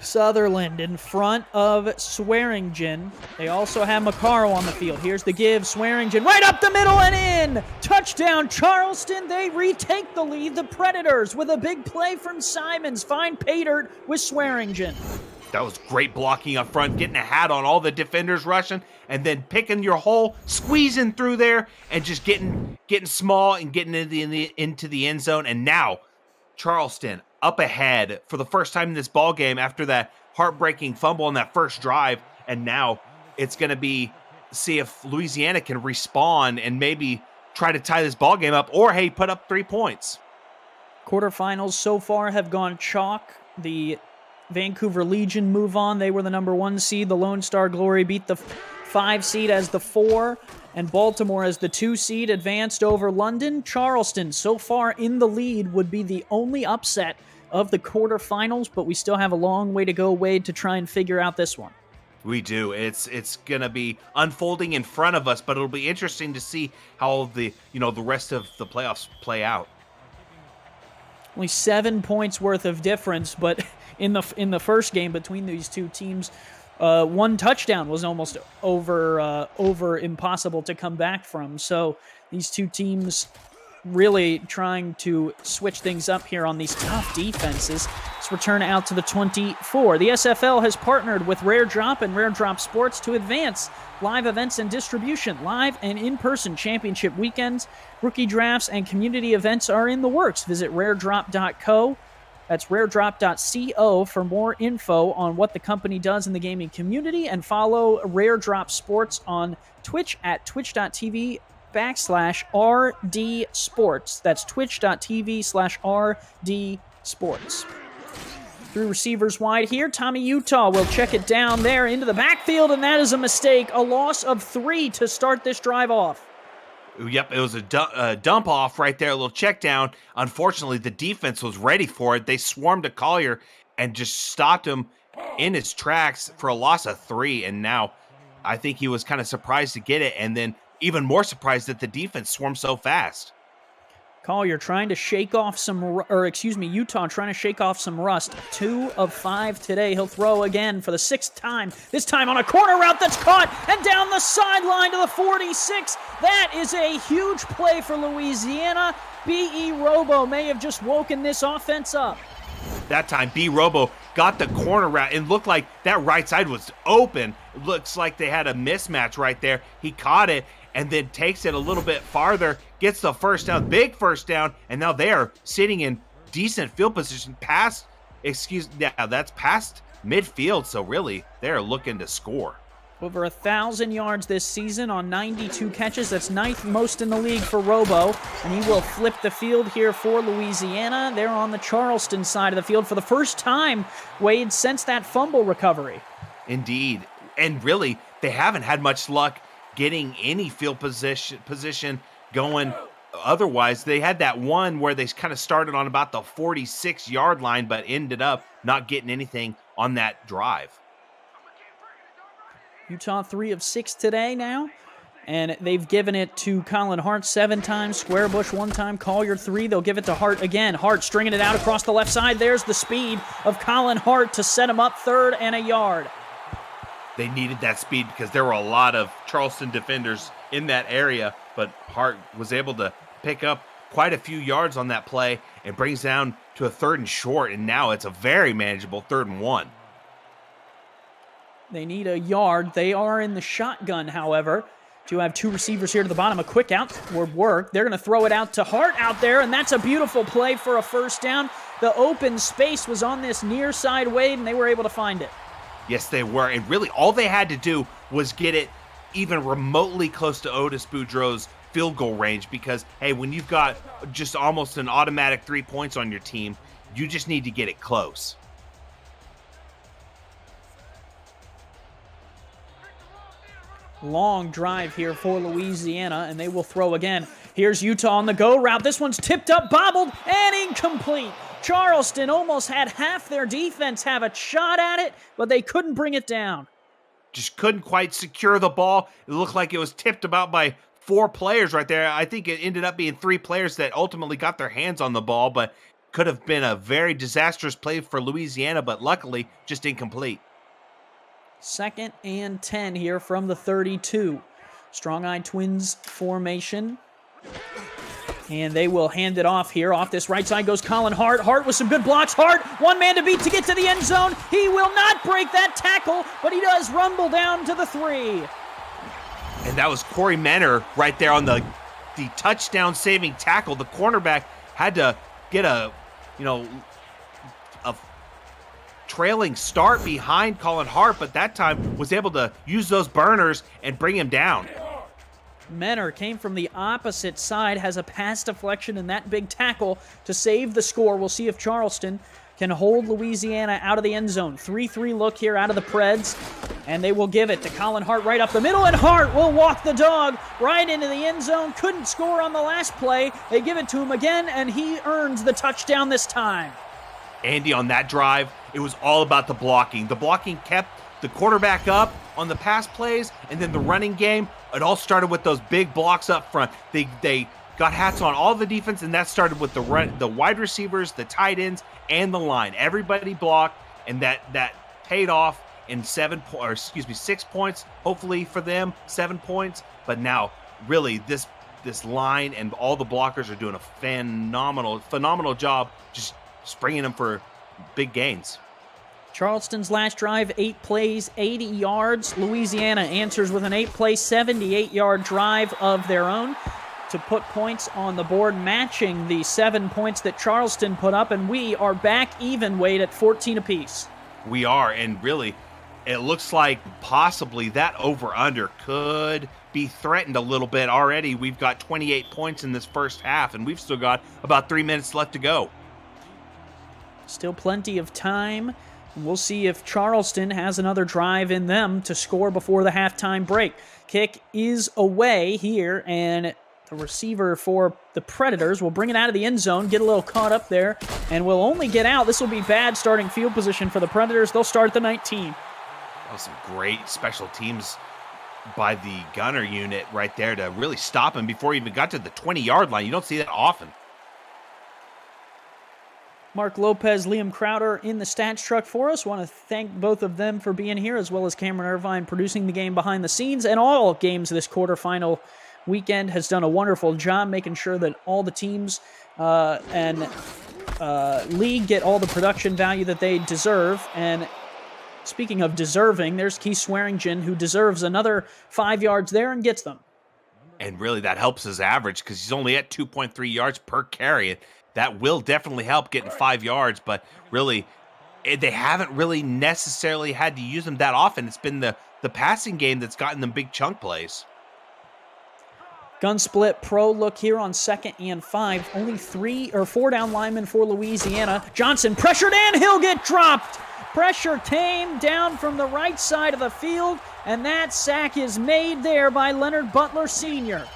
Sutherland in front of Swearingen. They also have McCarroll on the field. Here's the give. Swearingen right up the middle and in. Touchdown, Charleston. They retake the lead. The Predators with a big play from Simons. Find Paydirt with Swearingen. That was great blocking up front, getting a hat on all the defenders rushing, and then picking your hole, squeezing through there, and just getting small and getting into the end zone. And now Charleston up ahead for the first time in this ball game after that heartbreaking fumble on that first drive. And now it's going to be see if Louisiana can respond and maybe try to tie this ball game up, or hey, put up 3 points. Quarterfinals so far have gone chalk. The Vancouver Legion move on. They were the number 1 seed. The Lone Star Glory beat the 5 seed as the 4, and Baltimore as the 2 seed advanced over London. Charleston, so far in the lead, would be the only upset of the quarterfinals, but we still have a long way to go, Wade, to try and figure out this one. We do. It's going to be unfolding in front of us, but it'll be interesting to see how the rest of the playoffs play out. Only 7 points worth of difference, but in the first game between these two teams, 1 touchdown was almost over impossible to come back from. So these two teams really trying to switch things up here on these tough defenses. Let's return out to the 24. The SFL has partnered with Rare Drop and Rare Drop Sports to advance live events and distribution. Live and in-person championship weekends, rookie drafts, and community events are in the works. Visit raredrop.co. That's raredrop.co for more info on what the company does in the gaming community, and follow Rare Drop Sports on Twitch at twitch.tv/RD Sports. That's twitch.tv/RD Sports. Through receivers wide here, Tommy Utah will check it down there into the backfield, and that is a mistake. A loss of 3 to start this drive off. Yep, it was a dump off right there, a little check down. Unfortunately, the defense was ready for it. They swarmed to Collier and just stopped him in his tracks for a loss of 3. And now I think he was kind of surprised to get it, and then even more surprised that the defense swarmed so fast. Utah trying to shake off some rust. 2 of 5 today. He'll throw again for the 6th time. This time on a corner route that's caught and down the sideline to the 46. That is a huge play for Louisiana. B.E. Robo may have just woken this offense up. That time, B. Robo got the corner route. It looked like that right side was open. It looks like they had a mismatch right there. He caught it and then takes it a little bit farther, gets the first down, big first down, and now they are sitting in decent field position past midfield, so really, they're looking to score. Over 1,000 yards this season on 92 catches. That's 9th most in the league for Robo, and he will flip the field here for Louisiana. They're on the Charleston side of the field for the first time, Wade, since that fumble recovery. Indeed, and really, they haven't had much luck getting any field position going. Otherwise, they had that one where they kind of started on about the 46-yard line, but ended up not getting anything on that drive. Utah 3 of 6 today now, and they've given it to Colin Hart 7 times, Squarebush 1 time, Collier 3. They'll give it to Hart again. Hart stringing it out across the left side. There's the speed of Colin Hart to set him up 3rd and a yard. They needed that speed because there were a lot of Charleston defenders in that area, but Hart was able to pick up quite a few yards on that play and brings down to a 3rd and short, and now it's a very manageable 3rd and 1. They need a yard. They are in the shotgun, however. To have 2 receivers here to the bottom. A quick out would work. They're going to throw it out to Hart out there, and that's a beautiful play for a first down. The open space was on this near side Wade, and they were able to find it. Yes, they were. And really, all they had to do was get it even remotely close to Otis Boudreau's field goal range because, hey, when you've got just almost an automatic 3 points on your team, you just need to get it close. Long drive here for Louisiana, and they will throw again. Here's Utah on the go route. This one's tipped up, bobbled, and incomplete. Charleston almost had half their defense have a shot at it, but they couldn't bring it down. Just couldn't quite secure the ball. It looked like it was tipped about by 4 players right there. I think it ended up being 3 players that ultimately got their hands on the ball, but could have been a very disastrous play for Louisiana, but luckily just incomplete. 2nd and 10 here from the 32. Strong-eyed Twins formation. And they will hand it off here. Off this right side goes Colin Hart. Hart with some good blocks. Hart, one man to beat to get to the end zone. He will not break that tackle, but he does rumble down to the 3. And that was Corey Menner right there on the touchdown-saving tackle. The cornerback had to get a trailing start behind Colin Hart, but that time was able to use those burners and bring him down. Menner came from the opposite side, has a pass deflection and that big tackle to save the score. We'll see if Charleston can hold Louisiana out of the end zone. 3-3 look here out of the Preds, and they will give it to Colin Hart right up the middle, and Hart will walk the dog right into the end zone. Couldn't score on the last play. They give it to him again, and he earns the touchdown this time. Andy, on that drive, it was all about the blocking. The blocking kept the quarterback up on the pass plays, and then the running game, it all started with those big blocks up front. They got hats on all the defense, and that started with the wide receivers, the tight ends, and the line. Everybody blocked, and that paid off in 6 points, hopefully for them, 7 points. But now, really, this line and all the blockers are doing a phenomenal job just bringing them for big gains. Charleston's last drive, 8 plays, 80 yards. Louisiana answers with an 8-play, 78-yard drive of their own to put points on the board, matching the 7 points that Charleston put up, and we are back even, Wade, at 14 apiece. We are, and really, it looks like possibly that over-under could be threatened a little bit already. We've got 28 points in this first half, and we've still got about 3 minutes left to go. Still plenty of time. We'll see if Charleston has another drive in them to score before the halftime break. Kick is away here, and the receiver for the Predators will bring it out of the end zone, get a little caught up there, and will only get out. This will be bad starting field position for the Predators. They'll start at the 19. That was some great special teams by the gunner unit right there to really stop him before he even got to the 20-yard line. You don't see that often. Mark Lopez, Liam Crowder in the stats truck for us. Want to thank both of them for being here, as well as Cameron Irvine producing the game behind the scenes. And all games this quarterfinal weekend has done a wonderful job making sure that all the teams and league get all the production value that they deserve. And speaking of deserving, there's Keith Swearingen, who deserves another 5 yards there and gets them. And really that helps his average because he's only at 2.3 yards per carry. That will definitely help getting 5 yards, but really, they haven't really necessarily had to use them that often. It's been the passing game that's gotten them big chunk plays. Gun split pro look here on 2nd and 5. Only 3 or 4 down linemen for Louisiana. Johnson pressured and he'll get dropped. Pressure came down from the right side of the field, and that sack is made there by Leonard Butler Sr.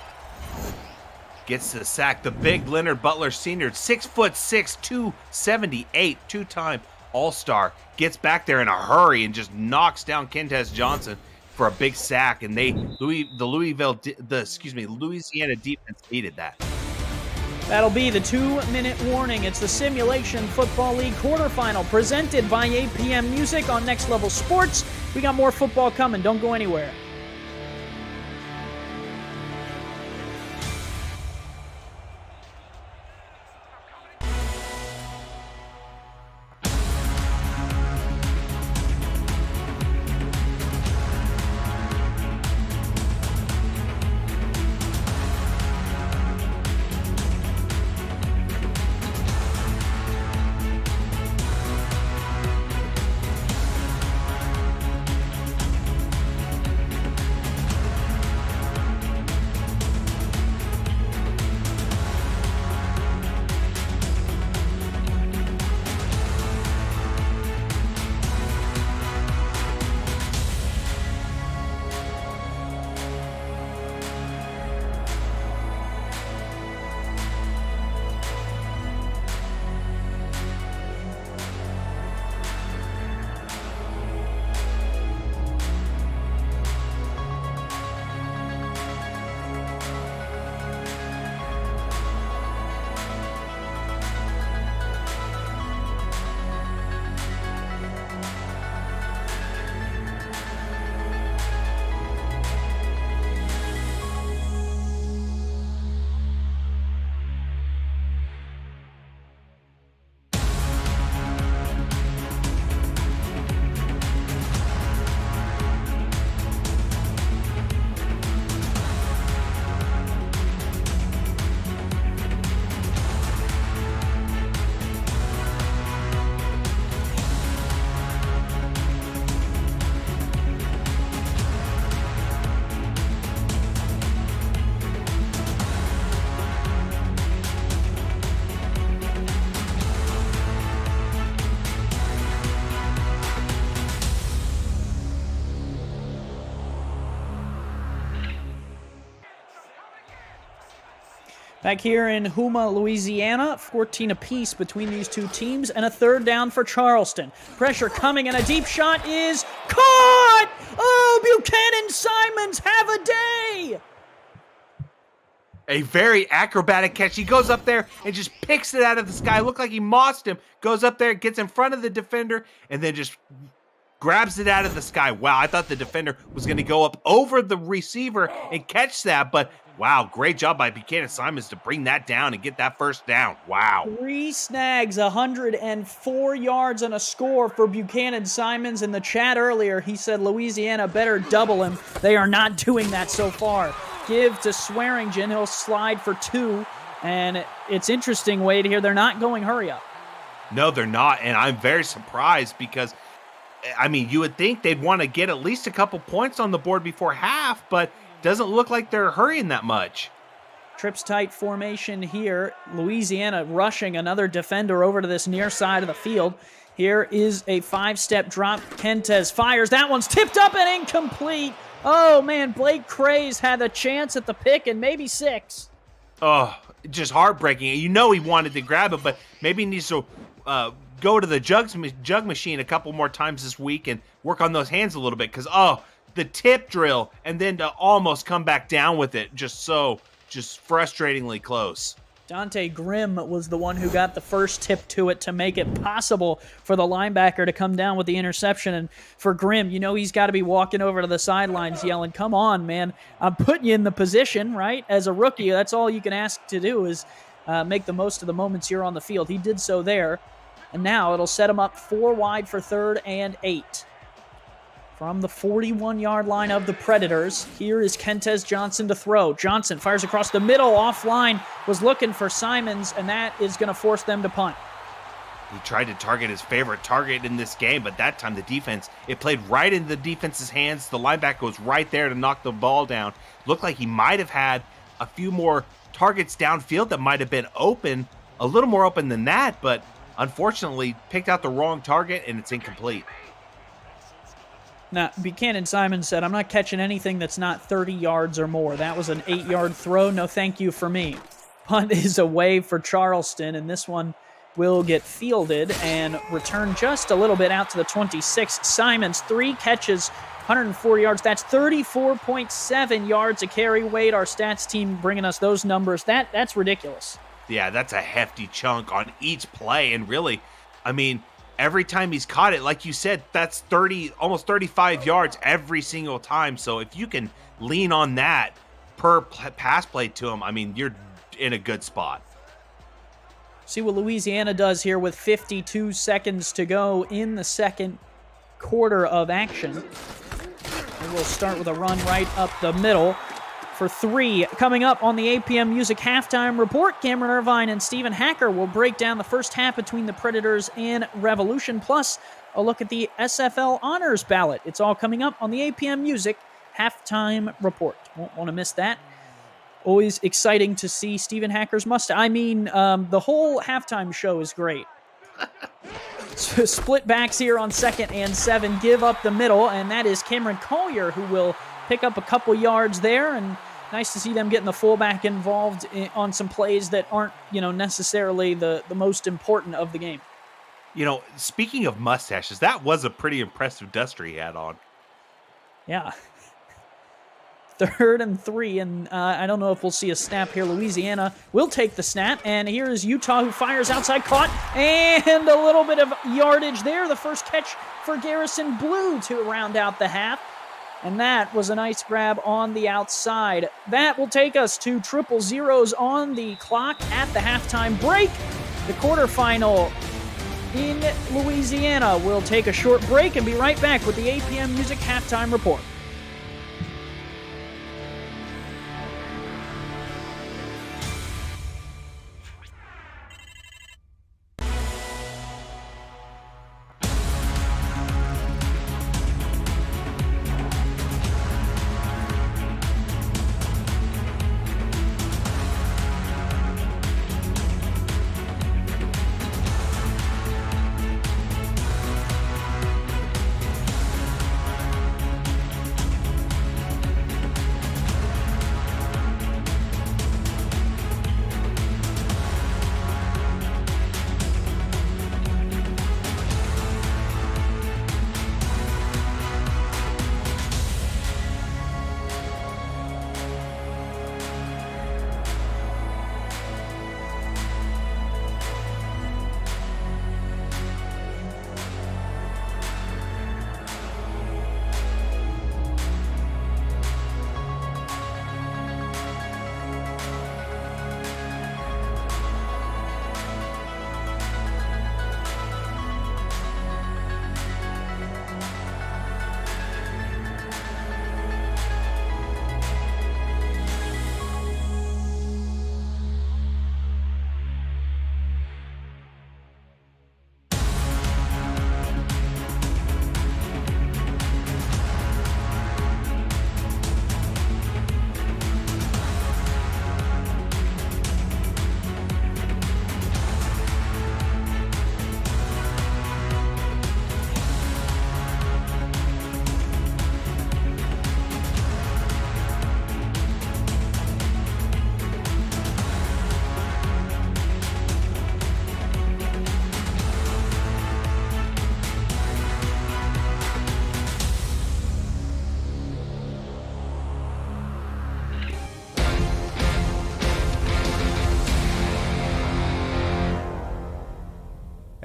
Gets the sack. The big Leonard Butler Sr., 6'6", 278, 2-time All-Star, gets back there in a hurry and just knocks down Kentez Johnson for a big sack. And Louisiana defense needed that. That'll be the 2-minute warning. It's the Simulation Football League quarterfinal presented by APM Music on Next Level Sports. We got more football coming. Don't go anywhere. Back here in Houma, Louisiana, 14 apiece between these two teams, and a third down for Charleston. Pressure coming, and a deep shot is caught! Oh, Buchanan Simons, have a day! A very acrobatic catch. He goes up there and just picks it out of the sky. Looked like he mossed him. Goes up there, gets in front of the defender, and then just grabs it out of the sky. Wow, I thought the defender was going to go up over the receiver and catch that, but wow, great job by Buchanan Simons to bring that down and get that first down. Wow. 3 snags, 104 yards and a score for Buchanan Simons. In the chat earlier, he said Louisiana better double him. They are not doing that so far. Give to Swearingen. He'll slide for 2. And it's interesting, Wade, here. They're not going hurry up. No, they're not. And I'm very surprised because, I mean, you would think they'd want to get at least a couple points on the board before half, but doesn't look like they're hurrying that much. Trips tight formation here. Louisiana rushing another defender over to this near side of the field. Here is a 5-step drop. Kentez fires. That one's tipped up and incomplete. Oh, man, Blake Craze had a chance at the pick and maybe 6. Oh, just heartbreaking. You know he wanted to grab it, but maybe he needs to go to the jug machine a couple more times this week and work on those hands a little bit because, the tip drill and then to almost come back down with it, just frustratingly close. Dante Grimm was the one who got the first tip to it to make it possible for the linebacker to come down with the interception. And for Grimm, you know he's got to be walking over to the sidelines yelling, "Come on, man, I'm putting you in the position," right? As a rookie, that's all you can ask to do is make the most of the moments you're on the field. He did so there. And now it'll set him up 4 wide for 3rd and 8. From the 41-yard line of the Predators, here is Kentez Johnson to throw. Johnson fires across the middle, offline, was looking for Simons, and that is going to force them to punt. He tried to target his favorite target in this game, but that time the defense, it played right into the defense's hands. The linebacker was right there to knock the ball down. Looked like he might have had a few more targets downfield that might have been open, a little more open than that, but unfortunately picked out the wrong target, and it's incomplete. Now, Buchanan Simons said, "I'm not catching anything that's not 30 yards or more. That was an 8-yard throw. No thank you for me." Punt is away for Charleston, and this one will get fielded and return just a little bit out to the 26. Simons, 3 catches, 104 yards. That's 34.7 yards a carry. Wade, our stats team, bringing us those numbers. That's ridiculous. Yeah, that's a hefty chunk on each play, and really, I mean, every time he's caught it, like you said, that's 30, almost 35 yards every single time. So if you can lean on that per pass play to him, I mean, you're in a good spot. See what Louisiana does here with 52 seconds to go in the second quarter of action. And we'll start with a run right up the middle for 3. Coming up on the APM Music Halftime Report, Cameron Irvine and Stephen Hacker will break down the first half between the Predators and Revolution, plus a look at the SFL Honors Ballot. It's all coming up on the APM Music Halftime Report. Won't want to miss that. Always exciting to see Stephen Hacker's mustache. I mean, the whole halftime show is great. Split backs here on 2nd and 7, give up the middle, and that is Cameron Collier who will pick up a couple yards there, and nice to see them getting the fullback involved on some plays that aren't, necessarily the most important of the game. Speaking of mustaches, that was a pretty impressive duster he had on. Yeah. 3rd and 3, and I don't know if we'll see a snap here. Louisiana will take the snap, and here is Utah who fires outside, caught, and a little bit of yardage there. The first catch for Garrison Blue to round out the half. And that was a nice grab on the outside. That will take us to 000 on the clock at the halftime break. The quarterfinal in Louisiana. We'll take a short break and be right back with the APM Music Halftime Report.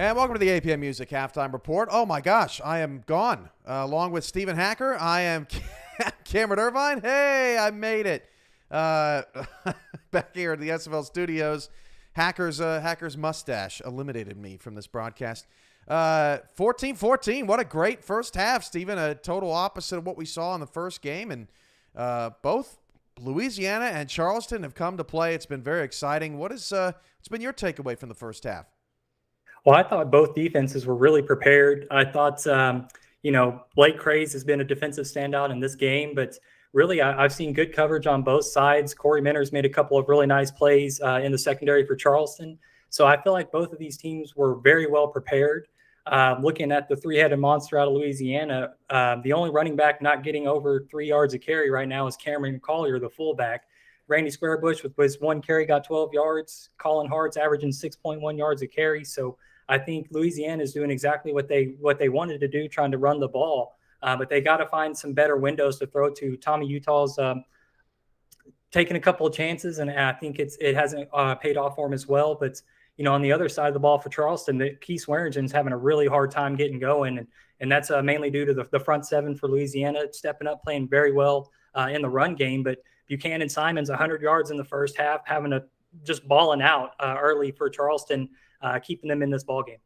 And welcome to the APM Music Halftime Report. Oh my gosh, I am gone. Along with Stephen Hacker, I am Cameron Irvine. Hey, I made it. Back here at the SFL studios. Hacker's mustache eliminated me from this broadcast. 14-14. What a great first half, Stephen. A total opposite of what we saw in the first game. And both Louisiana and Charleston have come to play. It's been very exciting. What's been your takeaway from the first half? Well, I thought both defenses were really prepared. I thought, Blake Craze has been a defensive standout in this game, but really I've seen good coverage on both sides. Corey Minter's made a couple of really nice plays in the secondary for Charleston. So I feel like both of these teams were very well prepared. Looking at the three-headed monster out of Louisiana, the only running back not getting over 3 yards of carry right now is Cameron Collier, the fullback. Randy Squarebush with his one carry got 12 yards. Colin Hart's averaging 6.1 yards a carry. So I think Louisiana is doing exactly what they wanted to do, trying to run the ball. But they got to find some better windows to throw to. Tommy Utah's taken a couple of chances, and I think it hasn't paid off for him as well. But on the other side of the ball for Charleston, Keith Swearingen's having a really hard time getting going, and that's mainly due to the front seven for Louisiana stepping up, playing very well in the run game. But Buchanan Simon's 100 yards in the first half, just balling out early for Charleston, keeping them in this ball game.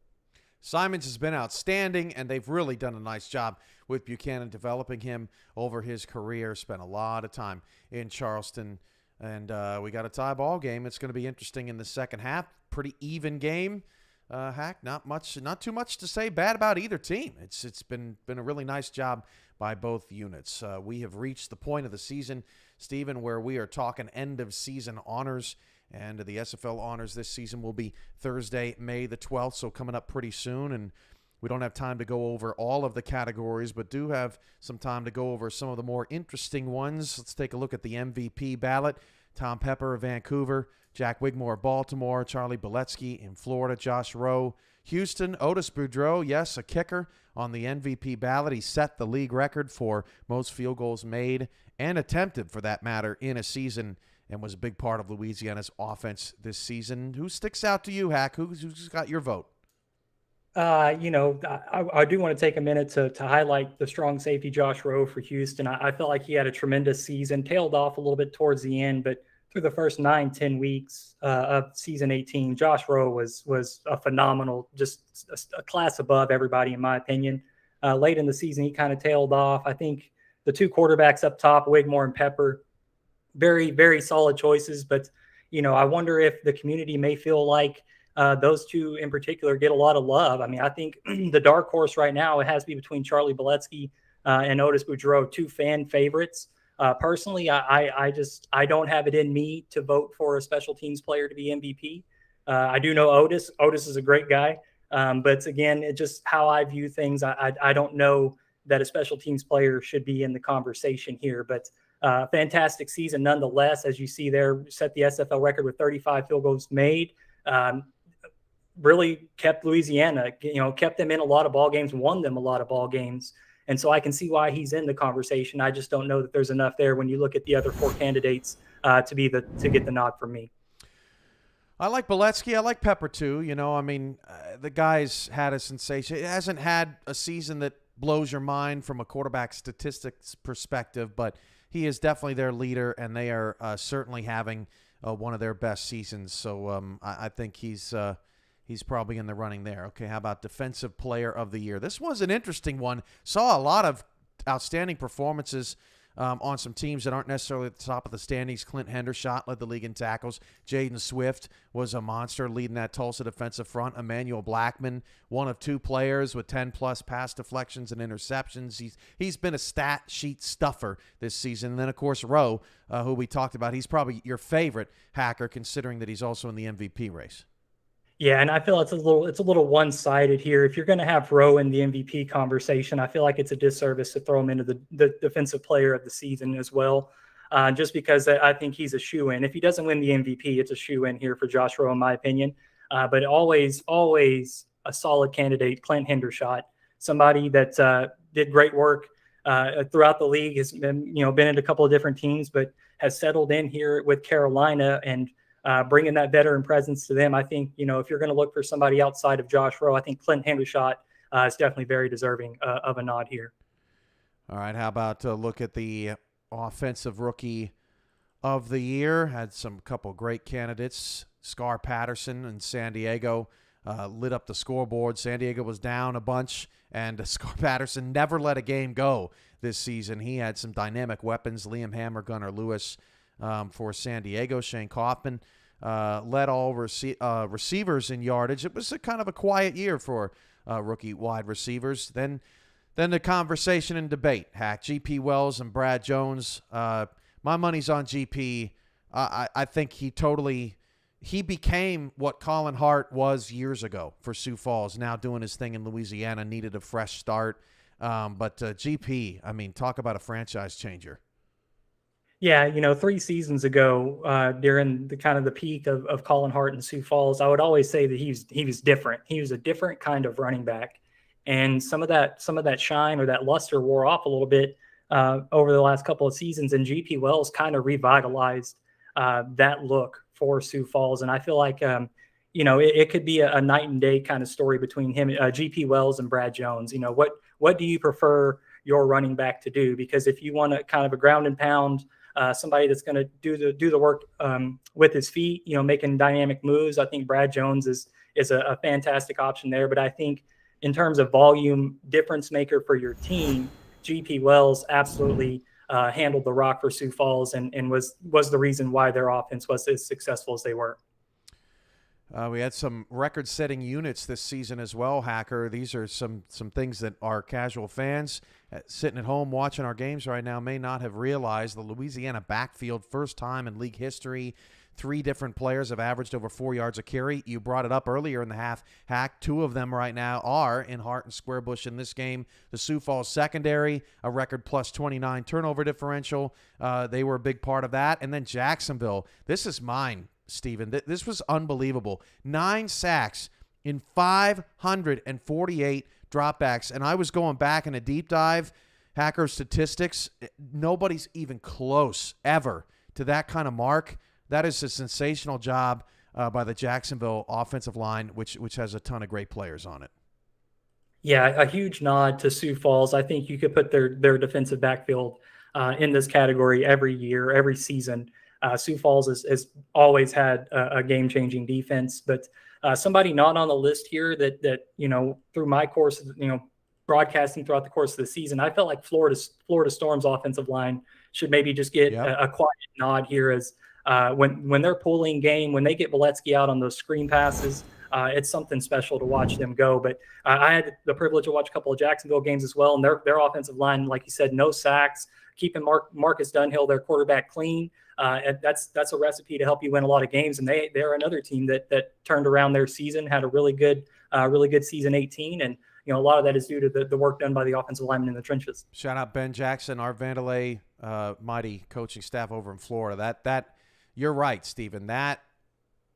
Simons has been outstanding, and they've really done a nice job with Buchanan developing him over his career. Spent a lot of time in Charleston, and we got a tie ball game. It's going to be interesting in the second half. Pretty even game. Hack, not too much to say bad about either team. It's been a really nice job by both units. We have reached the point of the season, Stephen, where we are talking end of season honors. And the SFL honors this season will be Thursday, May the 12th, so coming up pretty soon. And we don't have time to go over all of the categories, but do have some time to go over some of the more interesting ones. Let's take a look at the MVP ballot. Tom Pepper of Vancouver, Jack Wigmore of Baltimore, Charlie Beletsky in Florida, Josh Rowe, Houston, Otis Boudreau, yes, a kicker on the MVP ballot. He set the league record for most field goals made and attempted, for that matter, in a season, and was a big part of Louisiana's offense this season. Who sticks out to you, Hack? Who's got your vote? I do want to take a minute to highlight the strong safety Josh Rowe for Houston. I felt like he had a tremendous season, tailed off a little bit towards the end, but through the first 9-10 weeks of season 18, Josh Rowe was a phenomenal, just a class above everybody, in my opinion. Late in the season, he kind of tailed off. I think the two quarterbacks up top, Wigmore and Pepper, very, very solid choices. But, I wonder if the community may feel like those two in particular get a lot of love. I mean, I think the dark horse right now, it has to be between Charlie Beletsky and Otis Boudreau, two fan favorites. Personally, I don't have it in me to vote for a special teams player to be MVP. I do know Otis. Otis is a great guy. But again, it's just how I view things. I don't know that a special teams player should be in the conversation here, but fantastic season nonetheless. As you see there, set the SFL record with 35 field goals made. Really kept Louisiana, kept them in a lot of ball games, won them a lot of ball games. And so I can see why he's in the conversation. I just don't know that there's enough there when you look at the other four candidates to get the nod from me. I like Beletsky. I like Pepper too. The guy's had a sensation. It hasn't had a season that blows your mind from a quarterback statistics perspective, but he is definitely their leader, and they are certainly having one of their best seasons. So I think he's probably in the running there. Okay, how about Defensive Player of the Year? This was an interesting one. Saw a lot of outstanding performances on some teams that aren't necessarily at the top of the standings. Clint Hendershot led the league in tackles. Jaden Swift was a monster leading that Tulsa defensive front. Emmanuel Blackman, one of two players with 10-plus pass deflections and interceptions. He's been a stat sheet stuffer this season. And then, of course, Rowe, who we talked about. He's probably your favorite, Hacker, considering that he's also in the MVP race. Yeah, and I feel it's a little one-sided here. If you're going to have Rowe in the MVP conversation, I feel like it's a disservice to throw him into the defensive player of the season as well, just because I think he's a shoe-in. If he doesn't win the MVP, it's a shoe-in here for Josh Rowe, in my opinion. But always a solid candidate, Clint Hendershot, somebody that did great work throughout the league, has been in a couple of different teams, but has settled in here with Carolina and bringing that veteran presence to them. I think, if you're going to look for somebody outside of Josh Rowe, I think Clint Hendershot is definitely very deserving of a nod here. All right, how about look at the offensive rookie of the year? Had some couple great candidates. Scar Patterson in San Diego lit up the scoreboard. San Diego was down a bunch, and Scar Patterson never let a game go this season. He had some dynamic weapons. Liam Hammer, Gunnar Lewis for San Diego. Shane Kaufman led all receivers in yardage. It was a kind of a quiet year for rookie wide receivers. Then the conversation and debate, Hack. GP Wells and Brad Jones. My money's on GP. I think he became what Colin Hart was years ago for Sioux Falls, now doing his thing in Louisiana, needed a fresh start. But GP, I mean, talk about a franchise changer. Yeah, 3 seasons ago, during the kind of the peak of Colin Hart and Sioux Falls, I would always say that he was different. He was a different kind of running back. And some of that shine or that luster wore off a little bit over the last couple of seasons, and GP Wells kind of revitalized that look for Sioux Falls. And I feel like, it could be a night and day kind of story between him, GP Wells and Brad Jones. What do you prefer your running back to do? Because if you want a kind of a ground and pound, somebody that's going to do the work with his feet, making dynamic moves, I think Brad Jones is a fantastic option there. But I think in terms of volume difference maker for your team, GP Wells absolutely handled the rock for Sioux Falls and was the reason why their offense was as successful as they were. We had some record-setting units this season as well, Hacker. These are some things that our casual fans sitting at home watching our games right now may not have realized. The Louisiana backfield, first time in league history, 3 different players have averaged over 4 yards a carry. You brought it up earlier in the half, Hack. 2 of them right now are in Hart and Squarebush in this game. The Sioux Falls secondary, a record plus 29 turnover differential. They were a big part of that. And then Jacksonville. This is mine, Steven. This was unbelievable. 9 sacks in 548 dropbacks. And I was going back in a deep dive, Hacker statistics. Nobody's even close ever to that kind of mark. That is a sensational job by the Jacksonville offensive line, which has a ton of great players on it. Yeah, a huge nod to Sioux Falls. I think you could put their defensive backfield in this category every year, every season. Sioux Falls has always had a game-changing defense, but somebody not on the list here that through my course, broadcasting throughout the course of the season, I felt like Florida Storm's offensive line should maybe just get a quiet nod here as when they're pulling game, when they get Valetsky out on those screen passes, it's something special to watch them go. But I had the privilege to watch a couple of Jacksonville games as well, and their offensive line, like you said, no sacks, keeping Marcus Dunhill, their quarterback, clean. That's a recipe to help you win a lot of games. And they're another team that turned around their season, had a really good season 18, and a lot of that is due to the work done by the offensive linemen in the trenches. Shout out Ben Jackson, our Vandalay mighty coaching staff over in Florida. That you're right, Stephen. That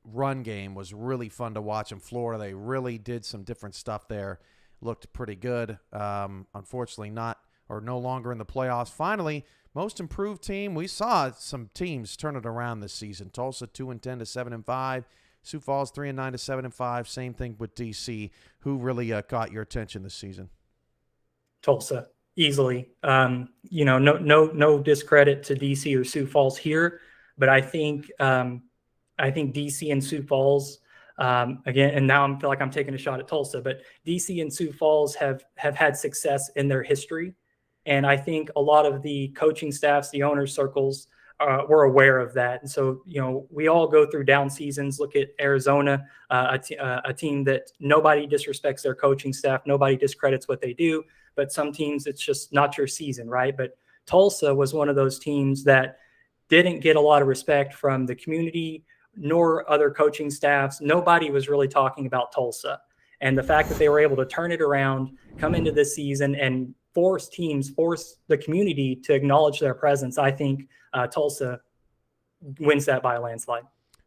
run game was really fun to watch in Florida. They really did some different stuff there. Looked pretty good. Unfortunately, no longer in the playoffs. Finally, most improved team. We saw some teams turn it around this season. Tulsa 2-10 to 7-5. Sioux Falls 3-9 to 7-5. Same thing with DC. Who really caught your attention this season? Tulsa, easily. No discredit to DC or Sioux Falls here, but I think DC and Sioux Falls again, and now I feel like I'm taking a shot at Tulsa, but DC and Sioux Falls have had success in their history. And I think a lot of the coaching staffs, the owners' circles, were aware of that. And so, we all go through down seasons. Look at Arizona, a team that nobody disrespects their coaching staff. Nobody discredits what they do. But some teams, it's just not your season, right? But Tulsa was one of those teams that didn't get a lot of respect from the community nor other coaching staffs. Nobody was really talking about Tulsa. And the fact that they were able to turn it around, come into this season, and force the community to acknowledge their presence, I think Tulsa wins that by a landslide.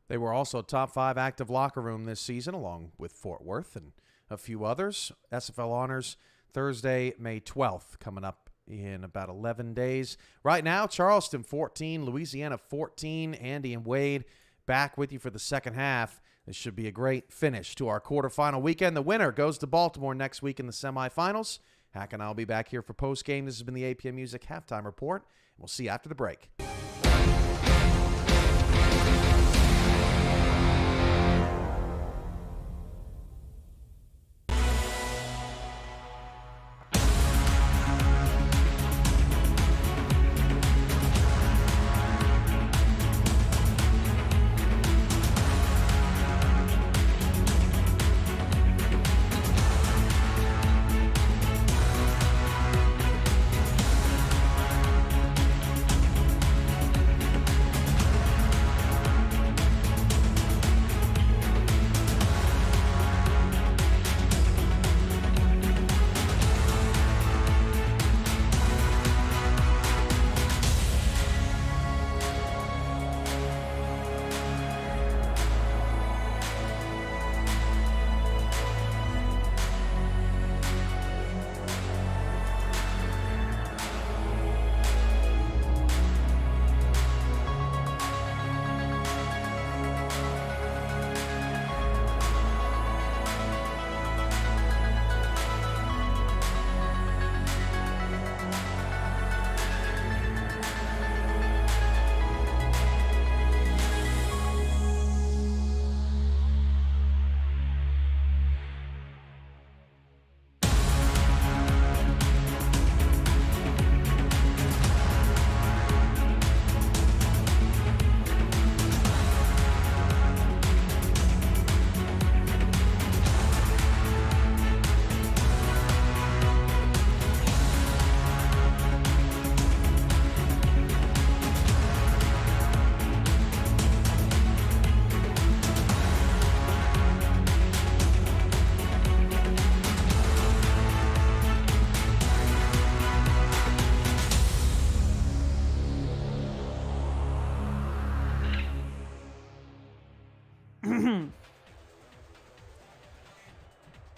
They were also top 5 active locker room this season, along with Fort Worth and a few others. SFL honors Thursday, May 12th, coming up in about 11 days. Right now, Charleston 14, Louisiana 14. Andy and Wade back with you for the second half. This should be a great finish to our quarterfinal weekend. The winner goes to Baltimore next week in the semifinals. Hack and I will be back here for postgame. This has been the APM Music Halftime Report. We'll see you after the break.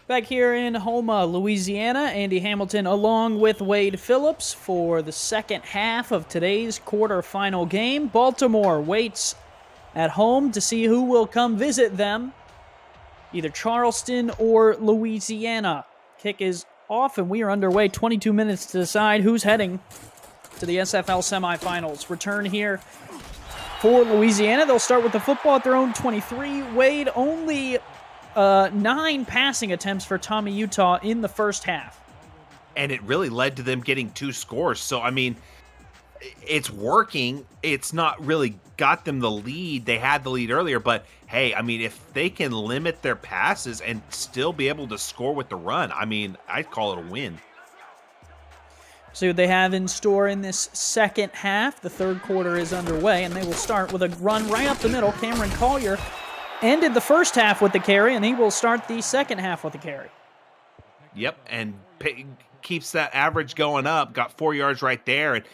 Back here in Houma, Louisiana, Andy Hamilton along with Wade Phillips for the second half of today's quarterfinal game. Baltimore waits at home to see who will come visit them, either Charleston or Louisiana. Kick is off and we are underway. 22 minutes to decide who's heading to the SFL semifinals. Return here for Louisiana. They'll start with the football at their own 23. Wade, only 9 passing attempts for Tommy Utah in the first half. And it really led to them getting 2 scores. So, I mean, it's working. It's not really got them the lead. They had the lead earlier, but hey, I mean, if they can limit their passes and still be able to score with the run, I mean, I'd call it a win. See what they have in store in this second half. The third quarter is underway, and they will start with a run right up the middle. Cameron Collier ended the first half with the carry, and he will start the second half with the carry. Yep, and keeps that average going up. Got 4 yards right there. And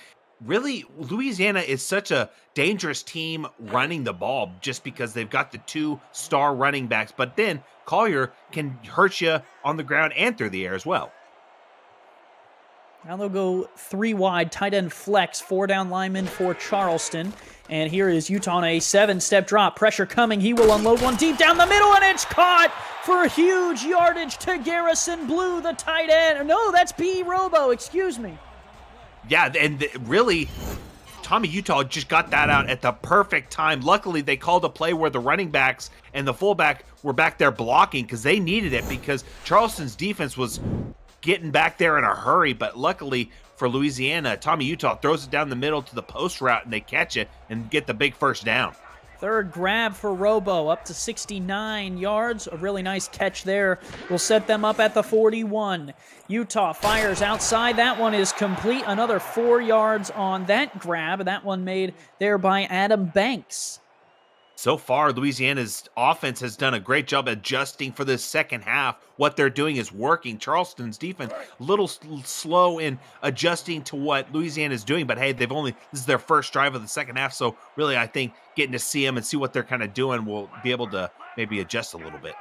really, Louisiana is such a dangerous team running the ball just because they've got the 2 star running backs. But then Collier can hurt you on the ground and through the air as well. Now they'll go 3 wide, tight end flex, 4 down linemen for Charleston. And here is Utah on a 7-step drop. Pressure coming. He will unload one deep down the middle, and it's caught for a huge yardage to Garrison Blue, the tight end. No, that's B. Robo, excuse me. Yeah, and really, Tommy Utah just got that out at the perfect time. Luckily, they called a play where the running backs and the fullback were back there blocking because they needed it because Charleston's defense was getting back there in a hurry. But luckily for Louisiana, Tommy Utah throws it down the middle to the post route, and they catch it and get the big first down. Third grab for Robo, up to 69 yards. A really nice catch there will set them up at the 41. Utah fires outside. That one is complete. Another 4 yards on that grab. That one made there by Adam Banks. So far, Louisiana's offense has done a great job adjusting for this second half. What they're doing is working. Charleston's defense a little slow in adjusting to what Louisiana's doing, but hey, this is their first drive of the second half, so really I think getting to see them and see what they're kind of doing will be able to maybe adjust a little bit.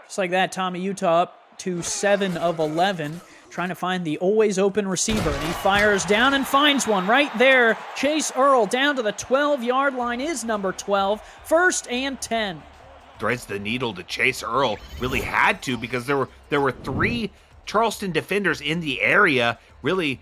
Just like that, Tommy Utah up to 7 of 11. trying to find the always open receiver, and he fires down and finds one right there. Chase Earl down to the 12-yard line is number 12, 1st and 10. Threads the needle to Chase Earl. Really had to, because there were 3 Charleston defenders in the area. Really,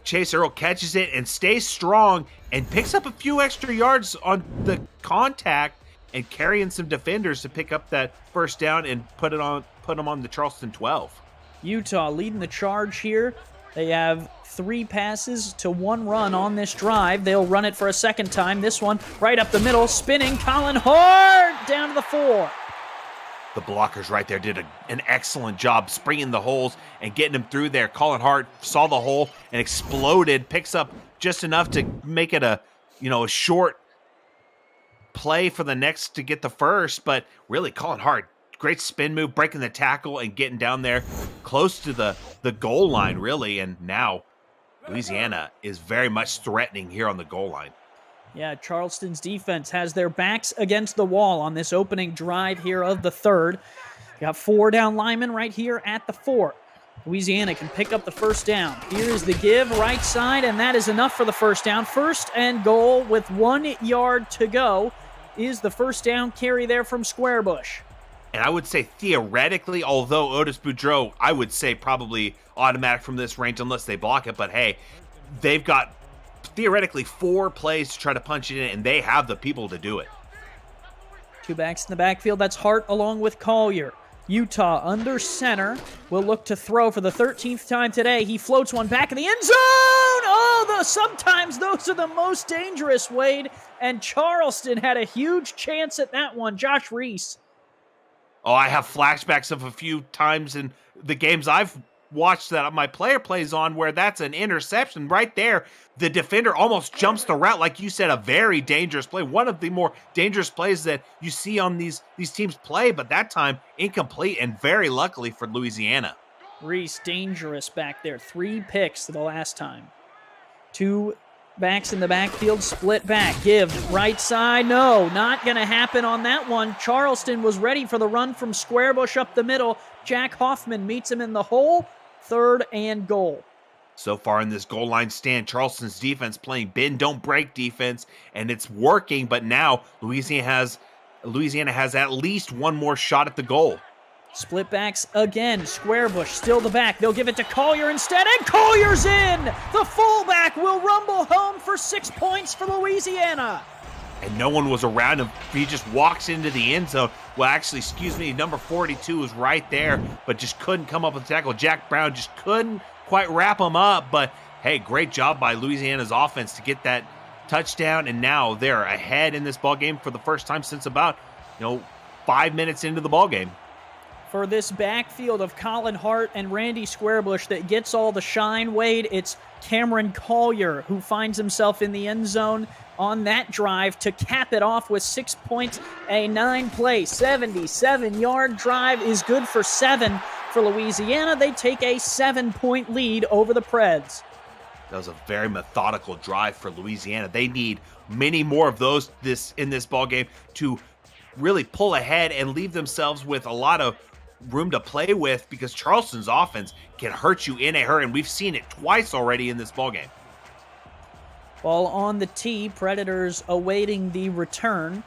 Chase Earl catches it and stays strong and picks up a few extra yards on the contact and carrying some defenders to pick up that first down and put them on the Charleston 12. Utah leading the charge here. They have 3 passes to 1 run on this drive. They'll run it for a second time. This one right up the middle, spinning. Colin Hart down to the 4. The blockers right there did an excellent job springing the holes and getting them through there. Colin Hart saw the hole and exploded, picks up just enough to make it a short play for the next to get the first. But really, Colin Hart, great spin move, breaking the tackle and getting down there close to the goal line, really. And now Louisiana is very much threatening here on the goal line. Yeah, Charleston's defense has their backs against the wall on this opening drive here of the 3rd. Got 4 down linemen right here at the 4. Louisiana can pick up the first down. Here is the give, right side, and that is enough for the first down. 1st and goal with 1 yard to go is the first down carry there from Squarebush. And I would say theoretically, although Otis Boudreaux, I would say probably automatic from this range unless they block it. But hey, they've got theoretically 4 plays to try to punch it in, and they have the people to do it. 2 backs in the backfield. That's Hart along with Collier. Utah under center will look to throw for the 13th time today. He floats one back in the end zone. Oh, sometimes those are the most dangerous, Wade. And Charleston had a huge chance at that one. Josh Reese. Oh, I have flashbacks of a few times in the games I've watched that my player plays on where that's an interception right there. The defender almost jumps the route, like you said, a very dangerous play. One of the more dangerous plays that you see on these teams play, but that time incomplete and very luckily for Louisiana. Reese dangerous back there. 3 picks the last time. 2 backs in the backfield, split back. Give right side. No, not going to happen on that one. Charleston was ready for the run from Squarebush up the middle. Jack Hoffman meets him in the hole. 3rd and goal. So far in this goal line stand, Charleston's defense playing bend, don't break defense, and it's working, but now Louisiana has at least 1 more shot at the goal. Split backs again. Squarebush still the back. They'll give it to Collier instead, and Collier's in! The fullback will rumble home for 6 points for Louisiana. And no one was around him. He just walks into the end zone. Well, actually, number 42 was right there, but just couldn't come up with the tackle. Jack Brown just couldn't quite wrap him up, but hey, great job by Louisiana's offense to get that touchdown, and now they're ahead in this ballgame for the first time since about 5 minutes into the ballgame. For this backfield of Colin Hart and Randy Squarebush that gets all the shine, Wade, it's Cameron Collier who finds himself in the end zone on that drive to cap it off with 6 points. A 9-play, 77-yard drive is good for 7 for Louisiana. They take a 7-point lead over the Preds. That was a very methodical drive for Louisiana. They need many more of those in this ballgame to really pull ahead and leave themselves with a lot of room to play with, because Charleston's offense can hurt you in a hurry, and we've seen it twice already in this ballgame. Ball on the tee. Predators awaiting the return.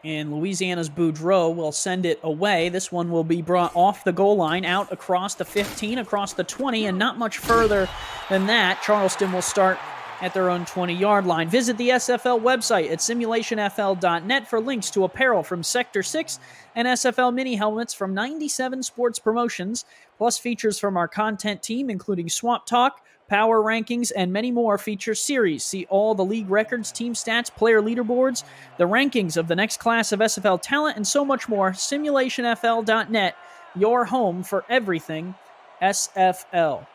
And Louisiana's Boudreaux will send it away. This one will be brought off the goal line, out across the 15, across the 20, and not much further than that. Charleston will start at their own 20-yard line. Visit the SFL website at simulationfl.net for links to apparel from Sector 6 and SFL mini helmets from 97 Sports Promotions, plus features from our content team, including Swamp Talk, Power Rankings, and many more feature series. See all the league records, team stats, player leaderboards, the rankings of the next class of SFL talent, and so much more. Simulationfl.net, your home for everything SFL.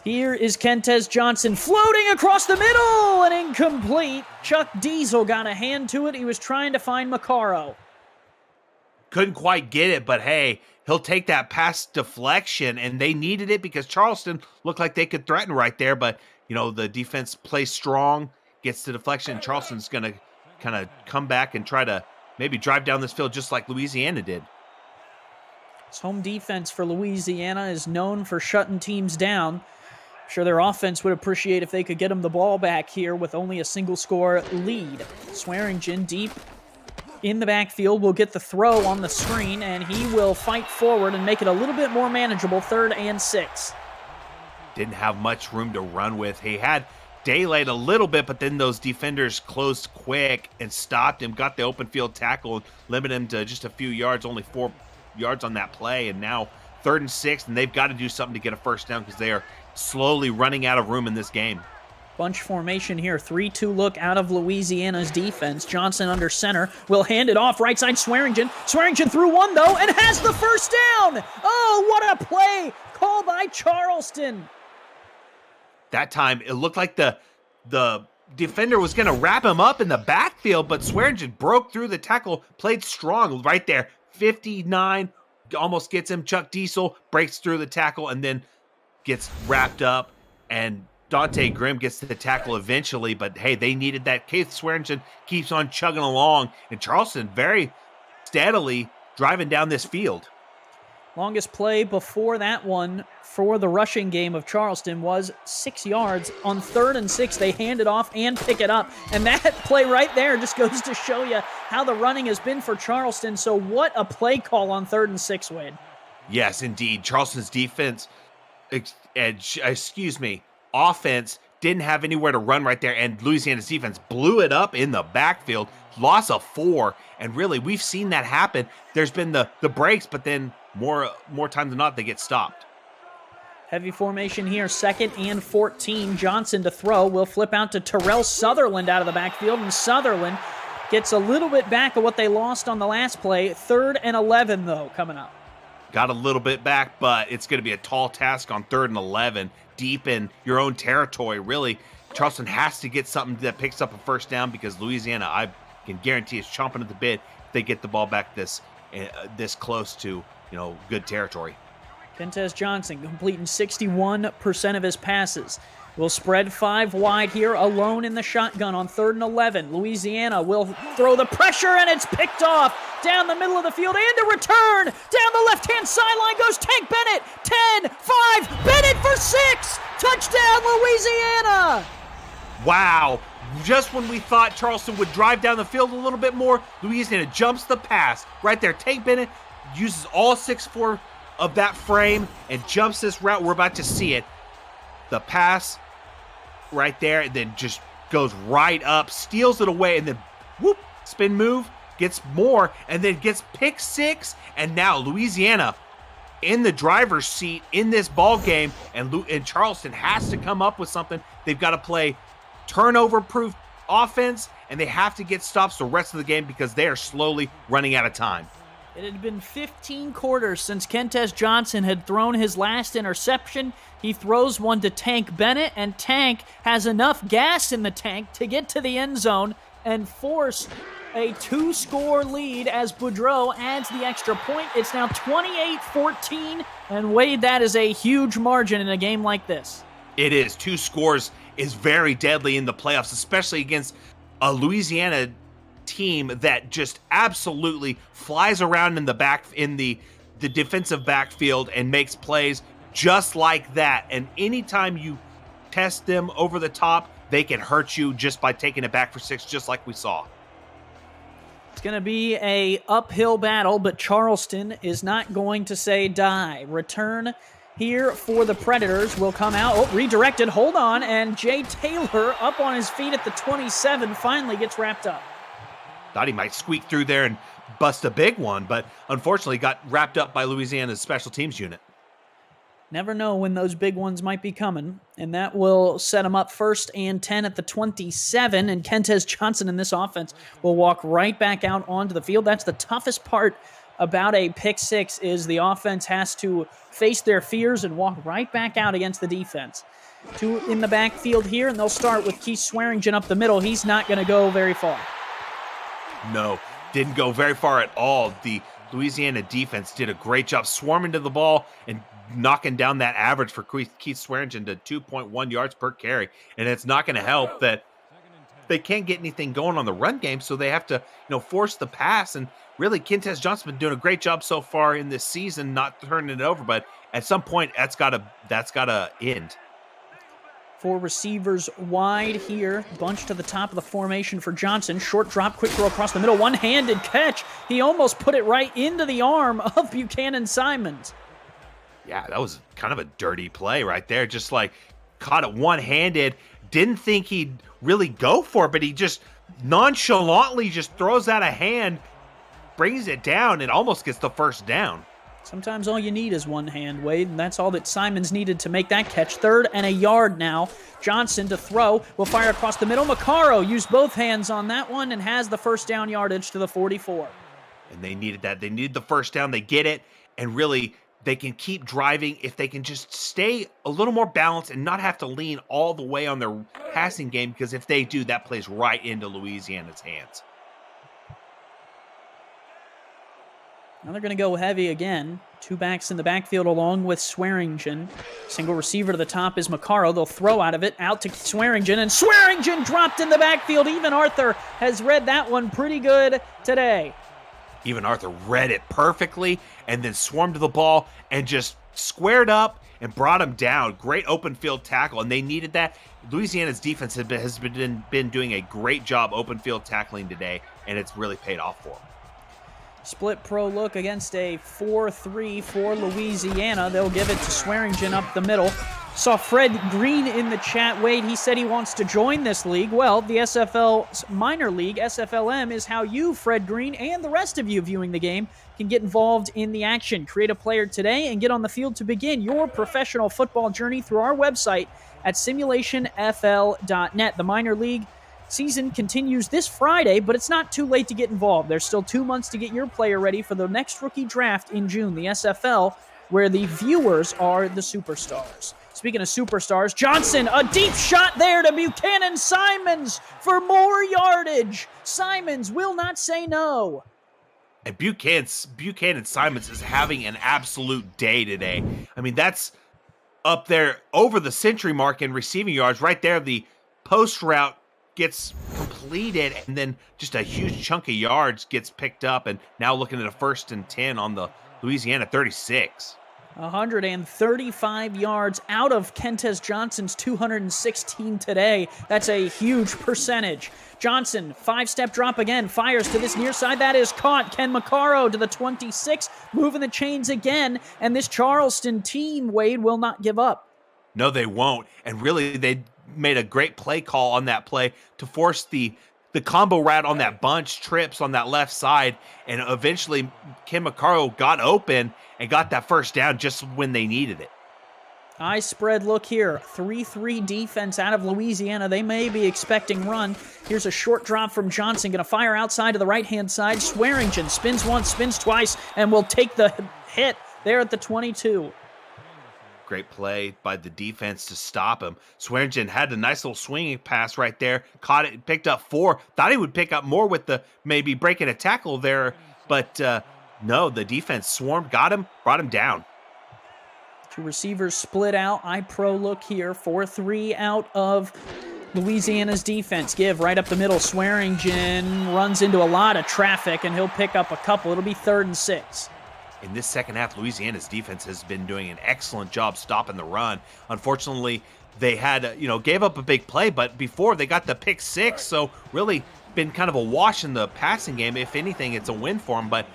Here is Kentez Johnson floating across the middle and incomplete. Chuck Diesel got a hand to it. He was trying to find Maccaro. Couldn't quite get it, but hey, he'll take that pass deflection, and they needed it because Charleston looked like they could threaten right there, but the defense plays strong, gets the deflection, and Charleston's going to kind of come back and try to maybe drive down this field just like Louisiana did. This home defense for Louisiana is known for shutting teams down. I'm sure their offense would appreciate if they could get them the ball back here with only a single score lead. Swearingen deep in the backfield will get the throw on the screen, and he will fight forward and make it a little bit more manageable, 3rd and 6. Didn't have much room to run with. He had daylight a little bit, but then those defenders closed quick and stopped him, got the open field tackle, limited him to just a few yards, only 4 yards on that play, and now 3rd and 6, and they've got to do something to get a first down because they are slowly running out of room in this game. Bunch formation here, 3-2 look out of Louisiana's defense. Johnson under center, will hand it off right side Swearingen. Swearingen threw one though and has the first down. Oh, what a play called by Charleston. That time it looked like the defender was going to wrap him up in the backfield, but Swearingen broke through the tackle, played strong right there. 59, almost gets him. Chuck Diesel breaks through the tackle and then gets wrapped up, and Dante Grimm gets to the tackle eventually, but hey, they needed that. Keith Swearingen keeps on chugging along, and Charleston very steadily driving down this field. Longest play before that one for the rushing game of Charleston was 6 yards. On 3rd and 6, they hand it off and pick it up. And that play right there just goes to show you how the running has been for Charleston. So what a play call on 3rd and 6, Wade. Yes, indeed. Charleston's offense didn't have anywhere to run right there, and Louisiana's defense blew it up in the backfield, loss of 4, and really, we've seen that happen. There's been the breaks, but then more times than not, they get stopped. Heavy formation here, 2nd and 14. Johnson to throw. Will flip out to Terrell Sutherland out of the backfield, and Sutherland gets a little bit back of what they lost on the last play. 3rd and 11, though, coming up. Got a little bit back, but it's going to be a tall task on 3rd and 11, deep in your own territory. Really, Charleston has to get something that picks up a first down because Louisiana, I can guarantee, is chomping at the bit if they get the ball back this close to good territory. Kentez Johnson completing 61% of his passes. Will spread 5 wide here, alone in the shotgun on 3rd and 11. Louisiana will throw the pressure, and it's picked off down the middle of the field. And a return down the left-hand sideline goes Tank Bennett. 10, 5, Bennett for 6. Touchdown, Louisiana. Wow. Just when we thought Charleston would drive down the field a little bit more, Louisiana jumps the pass. Right there, Tank Bennett uses all 6'4" of that frame and jumps this route. We're about to see it. The pass right there, and then just goes right up, steals it away, and then whoop, spin move, gets more, and then gets pick 6. And now Louisiana in the driver's seat in this ball game, and Charleston has to come up with something. They've got to play turnover-proof offense, and they have to get stops the rest of the game because they are slowly running out of time. It had been 15 quarters since Kentez Johnson had thrown his last interception. He throws one to Tank Bennett, and Tank has enough gas in the tank to get to the end zone and force a 2-score lead as Boudreau adds the extra point. It's now 28-14, and Wade, that is a huge margin in a game like this. It is. 2 scores is very deadly in the playoffs, especially against a Louisiana team that just absolutely flies around in the defensive backfield and makes plays just like that. And anytime you test them over the top, they can hurt you just by taking it back for 6, just like we saw. It's going to be a uphill battle, but Charleston is not going to say die. Return here for the Predators will come out. Oh, redirected. Hold on. And Jay Taylor up on his feet at the 27 finally gets wrapped up. Thought he might squeak through there and bust a big one, but unfortunately got wrapped up by Louisiana's special teams unit. Never know when those big ones might be coming, and that will set them up 1st and 10 at the 27, and Kentez Johnson in this offense will walk right back out onto the field. That's the toughest part about a pick 6 is the offense has to face their fears and walk right back out against the defense. 2 in the backfield here, and they'll start with Keith Swearingen up the middle. He's not going to go very far. No, didn't go very far at all. The Louisiana defense did a great job swarming to the ball and knocking down that average for Keith Swearingen to 2.1 yards per carry. And it's not going to help that they can't get anything going on the run game, so they have to, force the pass. And really, Quintez Johnson's been doing a great job so far in this season, not turning it over. But at some point, that's gotta end. 4 receivers wide here, bunched to the top of the formation for Johnson. Short drop, quick throw across the middle, one-handed catch. He almost put it right into the arm of Buchanan Simons. Yeah, that was kind of a dirty play right there. Just like caught it one-handed. Didn't think he'd really go for it, but he just nonchalantly just throws out a hand, brings it down, and almost gets the first down. Sometimes all you need is one hand, Wade, and that's all that Simons needed to make that catch. 3rd and a yard now. Johnson to throw, will fire across the middle. Macaro used both hands on that one and has the first down yardage to the 44. And they needed that. They needed the first down. They get it, and really, they can keep driving if they can just stay a little more balanced and not have to lean all the way on their passing game, because if they do, that plays right into Louisiana's hands. Now they're going to go heavy again. 2 backs in the backfield along with Swearingen. Single receiver to the top is Macaro. They'll throw out of it, out to Swearingen, and Swearingen dropped in the backfield. Even Arthur has read that one pretty good today. Even Arthur read it perfectly and then swarmed to the ball and just squared up and brought him down. Great open field tackle, and they needed that. Louisiana's defense has been doing a great job open field tackling today, and it's really paid off for them. Split pro look against a 4-3 for Louisiana. They'll give it to Swearingen up the middle. Saw Fred Green in the chat. Wade, he said he wants to join this league. Well, the SFL's minor league, SFLM, is how you, Fred Green, and the rest of you viewing the game can get involved in the action. Create a player today and get on the field to begin your professional football journey through our website at simulationfl.net. The minor league season continues this Friday, but it's not too late to get involved. There's still 2 months to get your player ready for the next rookie draft in June, the SFL, where the viewers are the superstars. Speaking of superstars, Johnson, a deep shot there to Buchanan Simons for more yardage. Simons will not say no. And Buchanan Simons is having an absolute day today. I mean, that's up there over the century mark in receiving yards. Right there, the post route gets completed, and then just a huge chunk of yards gets picked up, and now looking at a 1st and 10 on the Louisiana 36. 135 yards out of Quintez Johnson's 216 today. That's a huge percentage. Johnson, 5-step drop again, fires to this near side. That is caught. Ken Macaro to the 26, moving the chains again, and this Charleston team, Wade, will not give up. No, they won't. And really, they made a great play call on that play to force the combo route on that bunch trips on that left side, and eventually Ken Macaro got open and got that first down just when they needed it. High spread look here. 3-3 defense out of Louisiana. They may be expecting run. Here's a short drop from Johnson. Going to fire outside to the right-hand side. Swearingen spins once, spins twice, and will take the hit there at the 22. Great play by the defense to stop him. Swearingen had a nice little swinging pass right there. Caught it, picked up 4. Thought he would pick up more with the maybe breaking a tackle there, but no, the defense swarmed, got him, brought him down. 2 receivers split out. Pro look here. 4-3 out of Louisiana's defense. Give right up the middle. Swearingen runs into a lot of traffic, and he'll pick up a couple. It'll be 3rd and 6. In this second half, Louisiana's defense has been doing an excellent job stopping the run. Unfortunately, they had, gave up a big play, but before they got the pick 6, so really been kind of a wash in the passing game. If anything, it's a win for them, but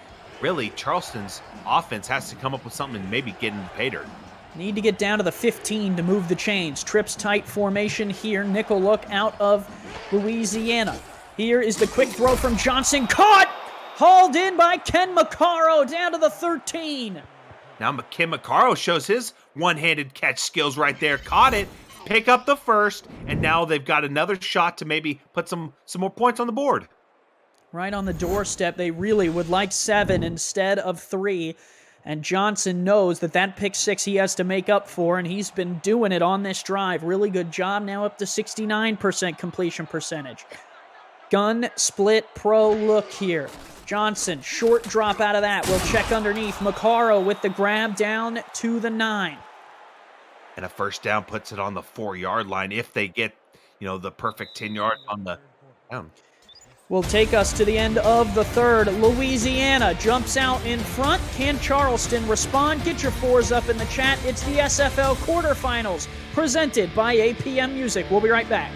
really Charleston's offense has to come up with something and maybe get in the pay dirt. Need to get down to the 15 to move the chains. Trips tight formation here. Nickel look out of Louisiana. Here is the quick throw from Johnson. Caught! Hauled in by Ken Macaro down to the 13. Now Ken Macaro shows his one-handed catch skills right there. Caught it, pick up the first, and now they've got another shot to maybe put some more points on the board. Right on the doorstep. They really would like 7 instead of 3. And Johnson knows that pick 6 he has to make up for, and he's been doing it on this drive. Really good job. Now up to 69% completion percentage. Gun split pro look here. Johnson, short drop out of that. We'll check underneath. Macaro with the grab down to the 9. And a first down puts it on the 4-yard line if they get, the perfect 10 yards on the down. will take us to the end of the third. Louisiana jumps out in front. Can Charleston respond? Get your fours up in the chat. It's the SFL quarterfinals presented by APM Music. We'll be right back.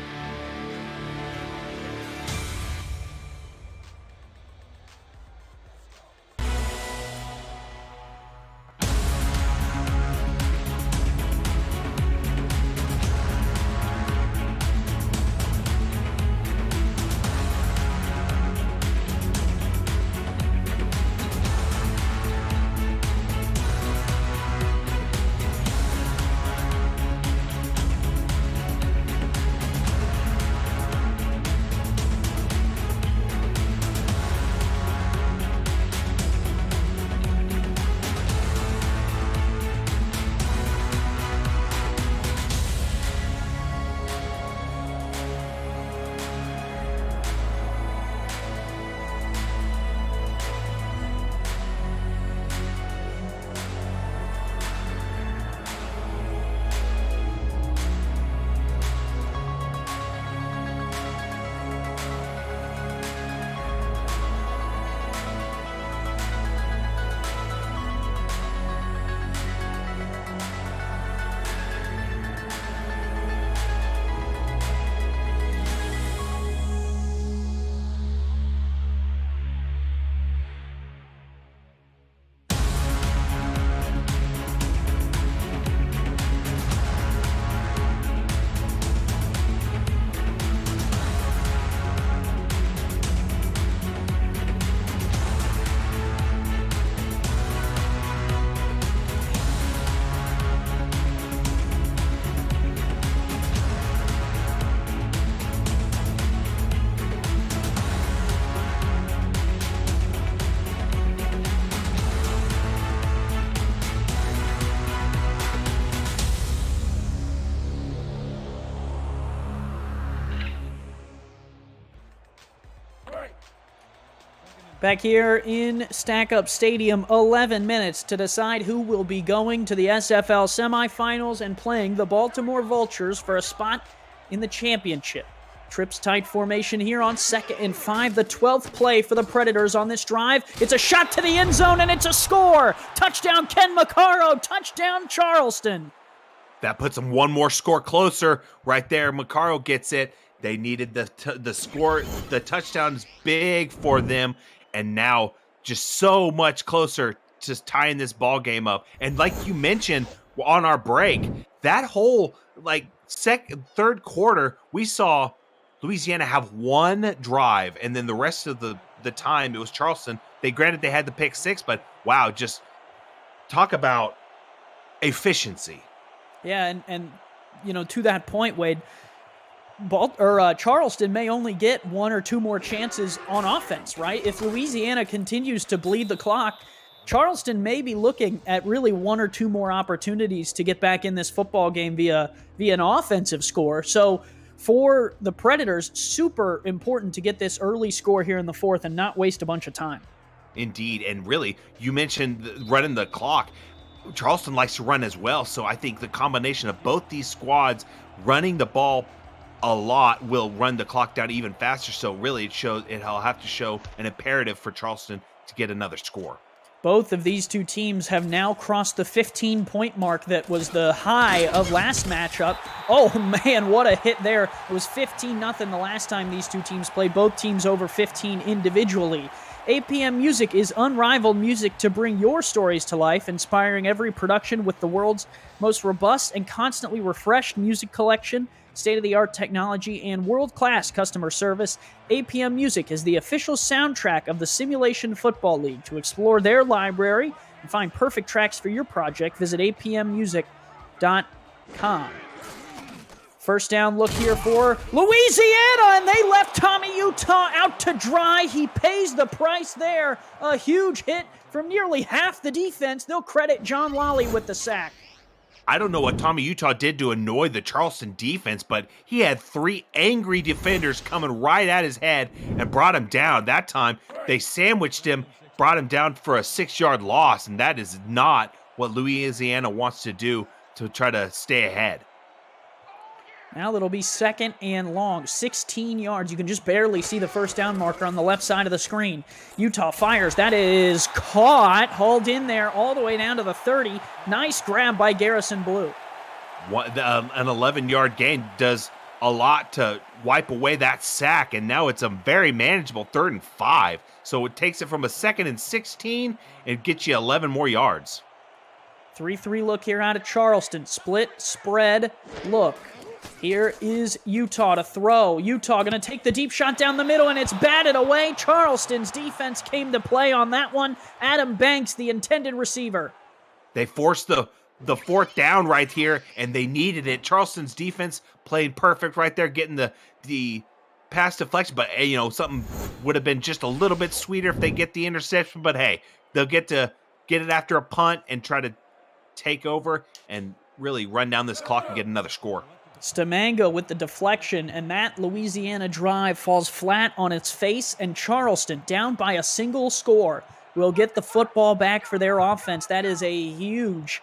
Back here in Stack Up Stadium, 11 minutes to decide who will be going to the SFL semifinals and playing the Baltimore Vultures for a spot in the championship. Trips tight formation here on 2nd and 5, the 12th play for the Predators on this drive. It's a shot to the end zone, and it's a score! Touchdown, Ken Maccaro! Touchdown, Charleston! That puts them one more score closer. Right there, Maccaro gets it. They needed the score. The touchdown's big for them. And now just so much closer to tying this ball game up. And like you mentioned on our break, that whole third quarter, we saw Louisiana have one drive, and then the rest of the time it was Charleston. They had the pick six, but wow, just talk about efficiency. Yeah, and to that point, Wade, Charleston may only get one or two more chances on offense, right? If Louisiana continues to bleed the clock, Charleston may be looking at really one or two more opportunities to get back in this football game via an offensive score. So for the Predators, super important to get this early score here in the fourth and not waste a bunch of time. Indeed, and really, you mentioned running the clock. Charleston likes to run as well, so I think the combination of both these squads running the ball a lot will run the clock down even faster. So really it'll have to show an imperative for Charleston to get another score. Both of these two teams have now crossed the 15-point mark that was the high of last matchup. Oh man, what a hit there. It was 15-0 the last time these two teams played. Both teams over 15 individually. APM Music is unrivaled music to bring your stories to life, inspiring every production with the world's most robust and constantly refreshed music collection, state-of-the-art technology, and world-class customer service. APM Music is the official soundtrack of the Simulation Football League. To explore their library and find perfect tracks for your project, visit apmmusic.com. First down look here for Louisiana, and they left Tommy Utah out to dry. He pays the price there. A huge hit from nearly half the defense. They'll credit John Lally with the sack. I don't know what Tommy Utah did to annoy the Charleston defense, but he had three angry defenders coming right at his head and brought him down. That time, they sandwiched him, brought him down for a 6-yard loss, and that is not what Louisiana wants to do to try to stay ahead. Now that'll be 2nd and long, 16 yards. You can just barely see the first down marker on the left side of the screen. Utah fires. That is caught, hauled in there all the way down to the 30. Nice grab by Garrison Blue. An 11-yard gain does a lot to wipe away that sack, and now it's a very manageable 3rd and 5. So it takes it from a 2nd and 16 and gets you 11 more yards. 3-3 look here out of Charleston. Split, spread, look. Here is Utah to throw. Utah going to take the deep shot down the middle, and it's batted away. Charleston's defense came to play on that one. Adam Banks, the intended receiver. They forced the 4th down right here, and they needed it. Charleston's defense played perfect right there, getting the pass deflection. But, hey, something would have been just a little bit sweeter if they get the interception. But, hey, they'll get it after a punt and try to take over and really run down this clock and get another score. Stamango with the deflection, and that Louisiana drive falls flat on its face, and Charleston, down by a single score, will get the football back for their offense. That is a huge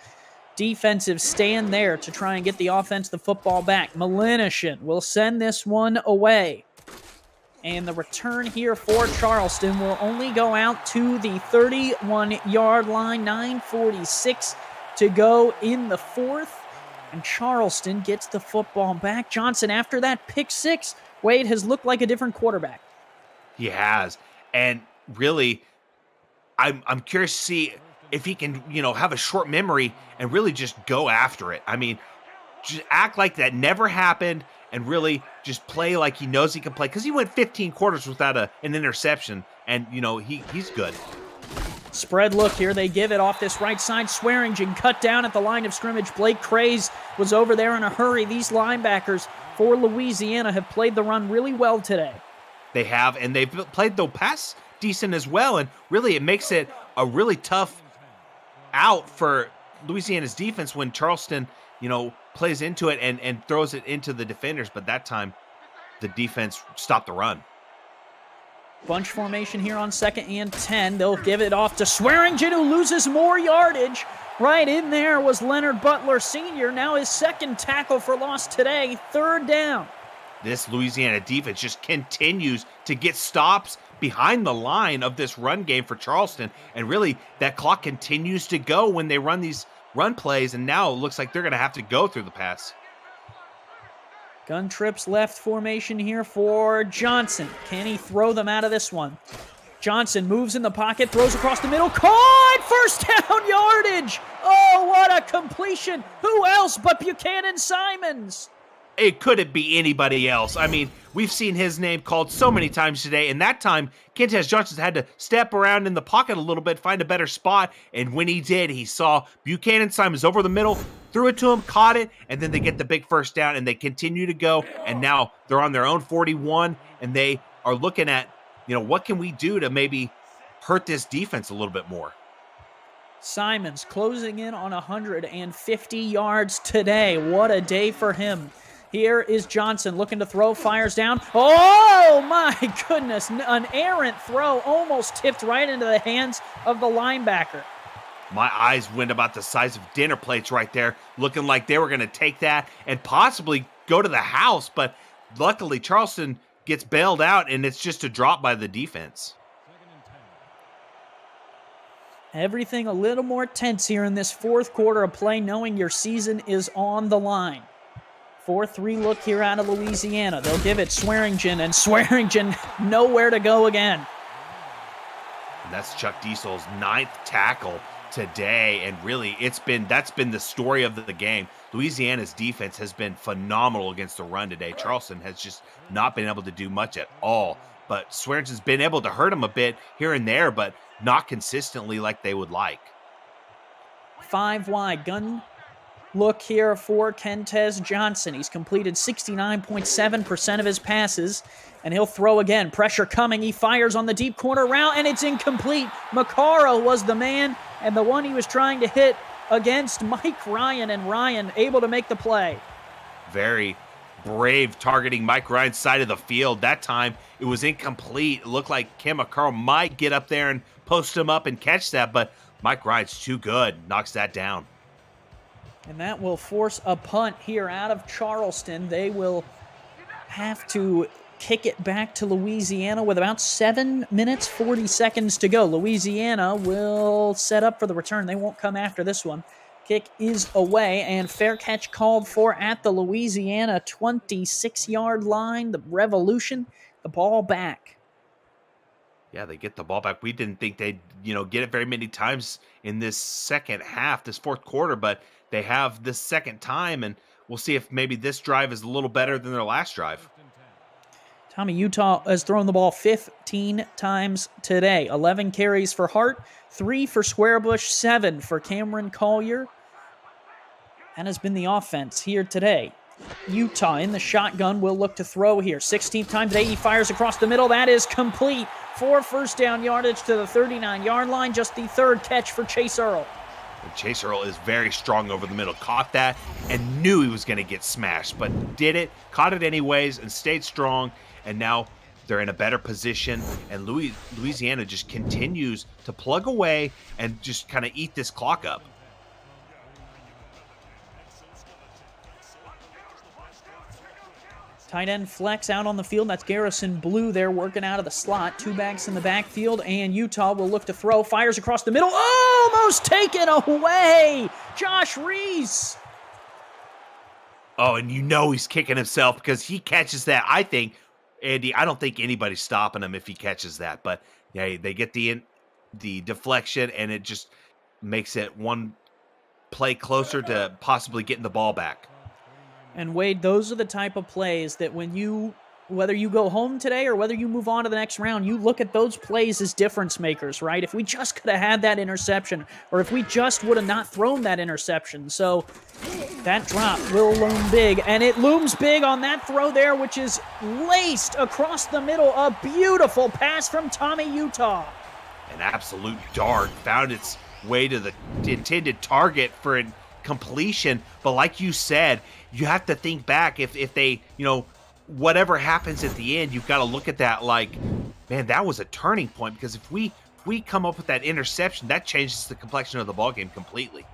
defensive stand there to try and get the offense the football back. Malinishin will send this one away. And the return here for Charleston will only go out to the 31-yard line. 9:46 to go in the 4th. And Charleston gets the football back. Johnson, after that pick 6, Wade has looked like a different quarterback. He has. And really, I'm curious to see if he can, have a short memory and really just go after it. I mean, just act like that never happened and really just play like he knows he can play. Because he went 15 quarters without an interception, and, he's good. Spread look here. They give it off this right side. Swearingen cut down at the line of scrimmage. Blake Craze was over there in a hurry. These linebackers for Louisiana have played the run really well today. They have, and they've played the pass decent as well, and really it makes it a really tough out for Louisiana's defense when Charleston, plays into it and throws it into the defenders, but that time the defense stopped the run. Bunch formation here on 2nd and 10. They'll give it off to Swearingen, who loses more yardage. Right in there was Leonard Butler Sr., now his 2nd tackle for loss today, 3rd down. This Louisiana defense just continues to get stops behind the line of this run game for Charleston, and really that clock continues to go when they run these run plays, and now it looks like they're going to have to go through the pass. Gun trips left formation here for Johnson. Can he throw them out of this one? Johnson moves in the pocket, throws across the middle, caught! First down yardage! Oh, what a completion! Who else but Buchanan Simons? It couldn't be anybody else. I mean, we've seen his name called so many times today, and that time, Kentez Johnson had to step around in the pocket a little bit, find a better spot, and when he did, he saw Buchanan Simons over the middle, threw it to him, caught it, and then they get the big first down, and they continue to go, and now they're on their own 41, and they are looking at, what can we do to maybe hurt this defense a little bit more? Simons closing in on 150 yards today. What a day for him. Here is Johnson looking to throw, fires down. Oh, my goodness. An errant throw almost tipped right into the hands of the linebacker. My eyes went about the size of dinner plates right there, looking like they were going to take that and possibly go to the house. But luckily, Charleston gets bailed out, and it's just a drop by the defense. Everything a little more tense here in this 4th quarter of play, knowing your season is on the line. 4-3 look here out of Louisiana. They'll give it Swearingen, and Swearingen nowhere to go again. And that's Chuck Diesel's 9th tackle today, and really that's been the story of the game. Louisiana's defense has been phenomenal against the run today. Charleston has just not been able to do much at all, but Swearingen's been able to hurt him a bit here and there, but not consistently like they would like. 5 wide gun look here for Kentez Johnson. He's completed 69.7% of his passes, and he'll throw again. Pressure coming. He fires on the deep corner route, and it's incomplete. Macaro was the man, and the one he was trying to hit against Mike Ryan, and Ryan able to make the play. Very brave targeting Mike Ryan's side of the field. That time it was incomplete. It looked like Kim Macaro might get up there and post him up and catch that, but Mike Ryan's too good. Knocks that down. And that will force a punt here out of Charleston. They will have to kick it back to Louisiana with about 7 minutes, 40 seconds to go. Louisiana will set up for the return. They won't come after this one. Kick is away, and fair catch called for at the Louisiana 26-yard line. The Revolution, the ball back. Yeah, they get the ball back. We didn't think they'd, get it very many times in this second half, this fourth quarter, but they have this second time, and we'll see if maybe this drive is a little better than their last drive. Tommy Utah has thrown the ball 15 times today. 11 carries for Hart, 3 for Squarebush, 7 for Cameron Collier. That has been the offense here today. Utah in the shotgun will look to throw here. 16th time today, he fires across the middle. That is complete. 4 first down yardage to the 39-yard line. Just the third catch for Chase Earl. And Chase Earl is very strong over the middle. Caught that and knew he was going to get smashed, but did it, caught it anyways, and stayed strong. And now they're in a better position, and Louisiana just continues to plug away and just kind of eat this clock up. Tight end flex out on the field. That's Garrison Blue there working out of the slot. 2 backs in the backfield, and Utah will look to throw. Fires across the middle. Almost taken away. Josh Reese. Oh, and he's kicking himself because he catches that. I think, Andy, I don't think anybody's stopping him if he catches that. But yeah, they get the deflection, and it just makes it one play closer to possibly getting the ball back. And Wade, those are the type of plays that whether you go home today or whether you move on to the next round, you look at those plays as difference makers, right? If we just could have had that interception, or if we just would have not thrown that interception. So that drop will loom big, and it looms big on that throw there, which is laced across the middle. A beautiful pass from Tommy Utah. An absolute dart found its way to the intended target for a completion. But like you said, you have to think back if they, whatever happens at the end, you've got to look at that like, man, that was a turning point, because if we come up with that interception, that changes the complexion of the ballgame completely.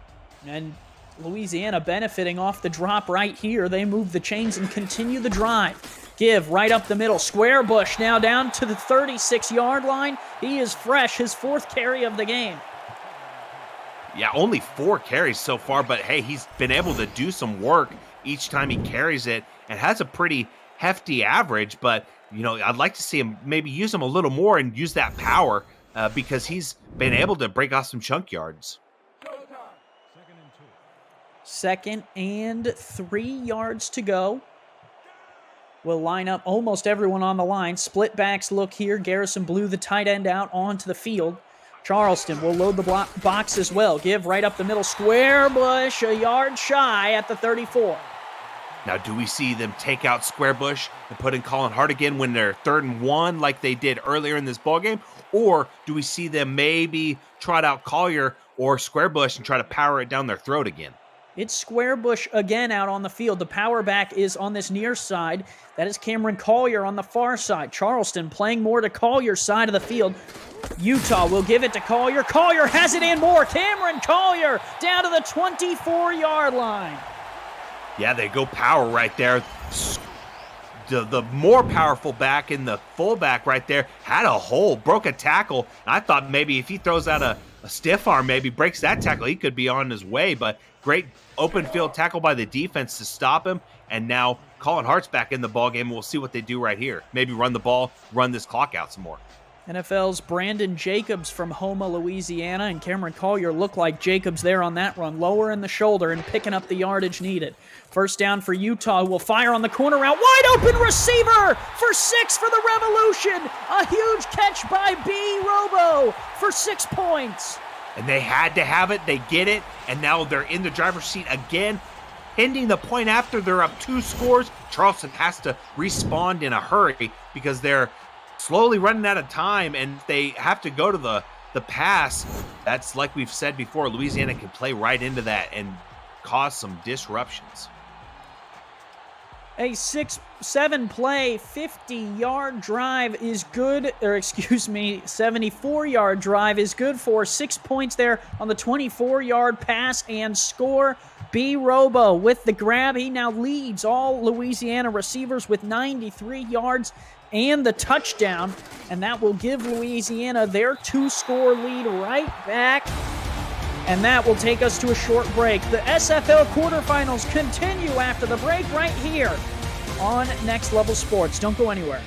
And Louisiana benefiting off the drop right here. They move the chains and continue the drive. Give right up the middle. Squarebush now down to the 36-yard line. He is fresh, his 4th carry of the game. Yeah, only 4 carries so far, but hey, he's been able to do some work each time he carries it and has a pretty hefty average. But, I'd like to see him maybe use him a little more and use that power because he's been able to break off some chunk yards. 2nd and 3 yards to go. We'll line up almost everyone on the line. Split backs look here. Garrison Blue, the tight end, out onto the field. Charleston will load the box as well. Give right up the middle. Squarebush a yard shy at the 34. Now, do we see them take out Squarebush and put in Colin Hart again when they're 3rd and 1 like they did earlier in this ballgame? Or do we see them maybe trot out Collier or Squarebush and try to power it down their throat again? It's Squarebush again out on the field. The power back is on this near side. That is Cameron Collier on the far side. Charleston playing more to Collier's side of the field. Utah will give it to Collier. Collier has it in more. Cameron Collier down to the 24-yard line. Yeah, they go power right there. The more powerful back in the fullback right there had a hole, broke a tackle. I thought maybe if he throws out a stiff arm, maybe breaks that tackle, he could be on his way. But great open field tackle by the defense to stop him. And now Colin Hart's back in the ballgame. We'll see what they do right here. Maybe run the ball, run this clock out some more. NFL's Brandon Jacobs from Houma, Louisiana, and Cameron Collier look like Jacobs there on that run, lower in the shoulder and picking up the yardage needed. First down for Utah, who will fire on the corner route. Wide open receiver for 6 for the Revolution. A huge catch by B. Robo for 6 points. And they had to have it. They get it. And now they're in the driver's seat again. Pending the point after they're up 2 scores, Charleston has to respond in a hurry because they're slowly running out of time, and they have to go to the pass. That's like we've said before, Louisiana can play right into that and cause some disruptions. A 6-7 play, 50-yard drive is good, 74-yard drive is good for 6 points there on the 24-yard pass and score. B. Robo with the grab. He now leads all Louisiana receivers with 93 yards and the touchdown, and that will give Louisiana their 2-score lead right back. And that will take us to a short break. The SFL quarterfinals continue after the break right here on Next Level Sports. Don't go anywhere.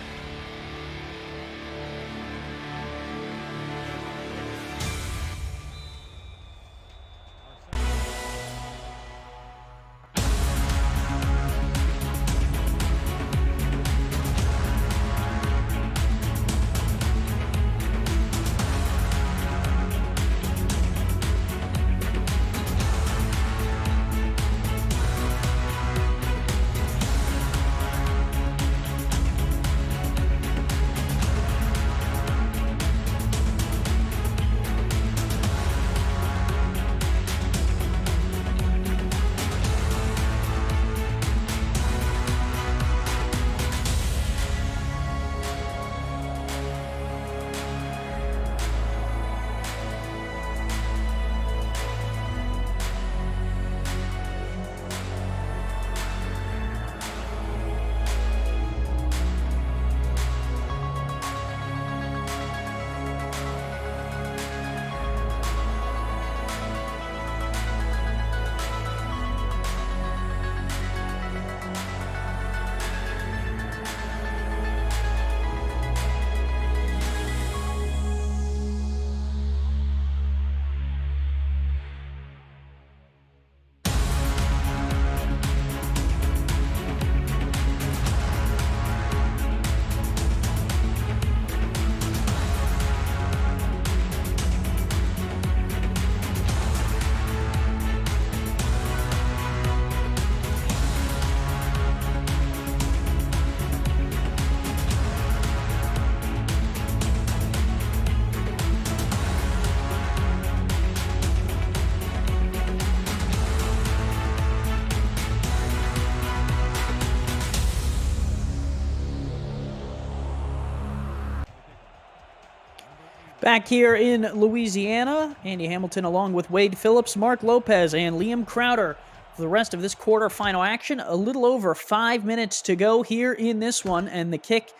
Back here in Louisiana, Andy Hamilton along with Wade Phillips, Mark Lopez, and Liam Crowder for the rest of this quarterfinal action. A little over 5 minutes to go here in this one, and the kick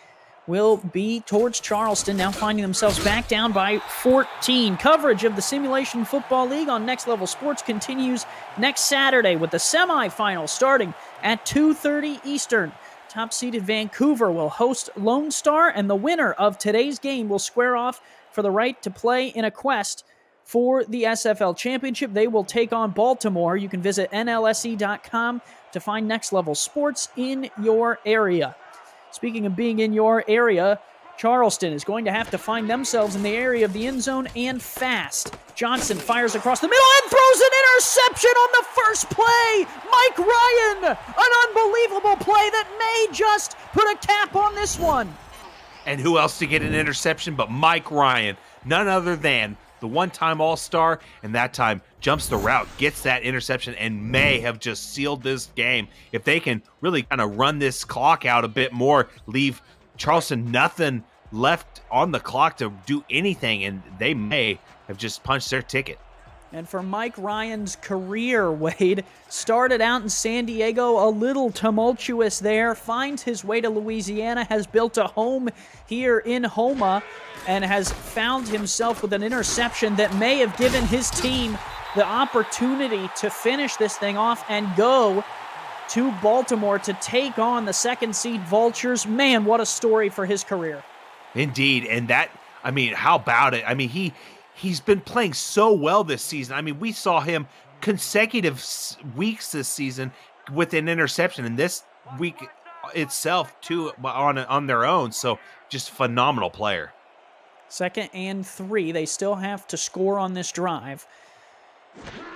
will be towards Charleston, now finding themselves back down by 14. Coverage of the Simulation Football League on Next Level Sports continues next Saturday with the semifinals starting at 2:30 Eastern. Top-seeded Vancouver will host Lone Star, and the winner of today's game will square off for the right to play in a quest for the SFL Championship. They will take on Baltimore. You can visit NLSE.com to find Next Level Sports in your area. Speaking of being in your area, Charleston is going to have to find themselves in the area of the end zone and fast. Johnson fires across the middle and throws an interception on the first play. Mike Ryan, an unbelievable play that may just put a cap on this one. And who else to get an interception but Mike Ryan? None other than the one-time All-Star, and that time jumps the route, gets that interception, and may have just sealed this game. If they can really kind of run this clock out a bit more, leave Charleston nothing left on the clock to do anything, and they may have just punched their ticket. And for Mike Ryan's career, Wade, started out in San Diego, a little tumultuous there, finds his way to Louisiana, has built a home here in Houma, and has found himself with an interception that may have given his team the opportunity to finish this thing off and go to Baltimore to take on the second seed Vultures. Man, what a story for his career. Indeed, and that, I mean, how about it? I mean, he's been playing so well this season. I mean, we saw him consecutive weeks this season with an interception, and this week itself too on their own. So just phenomenal player. 2nd and 3. They still have to score on this drive.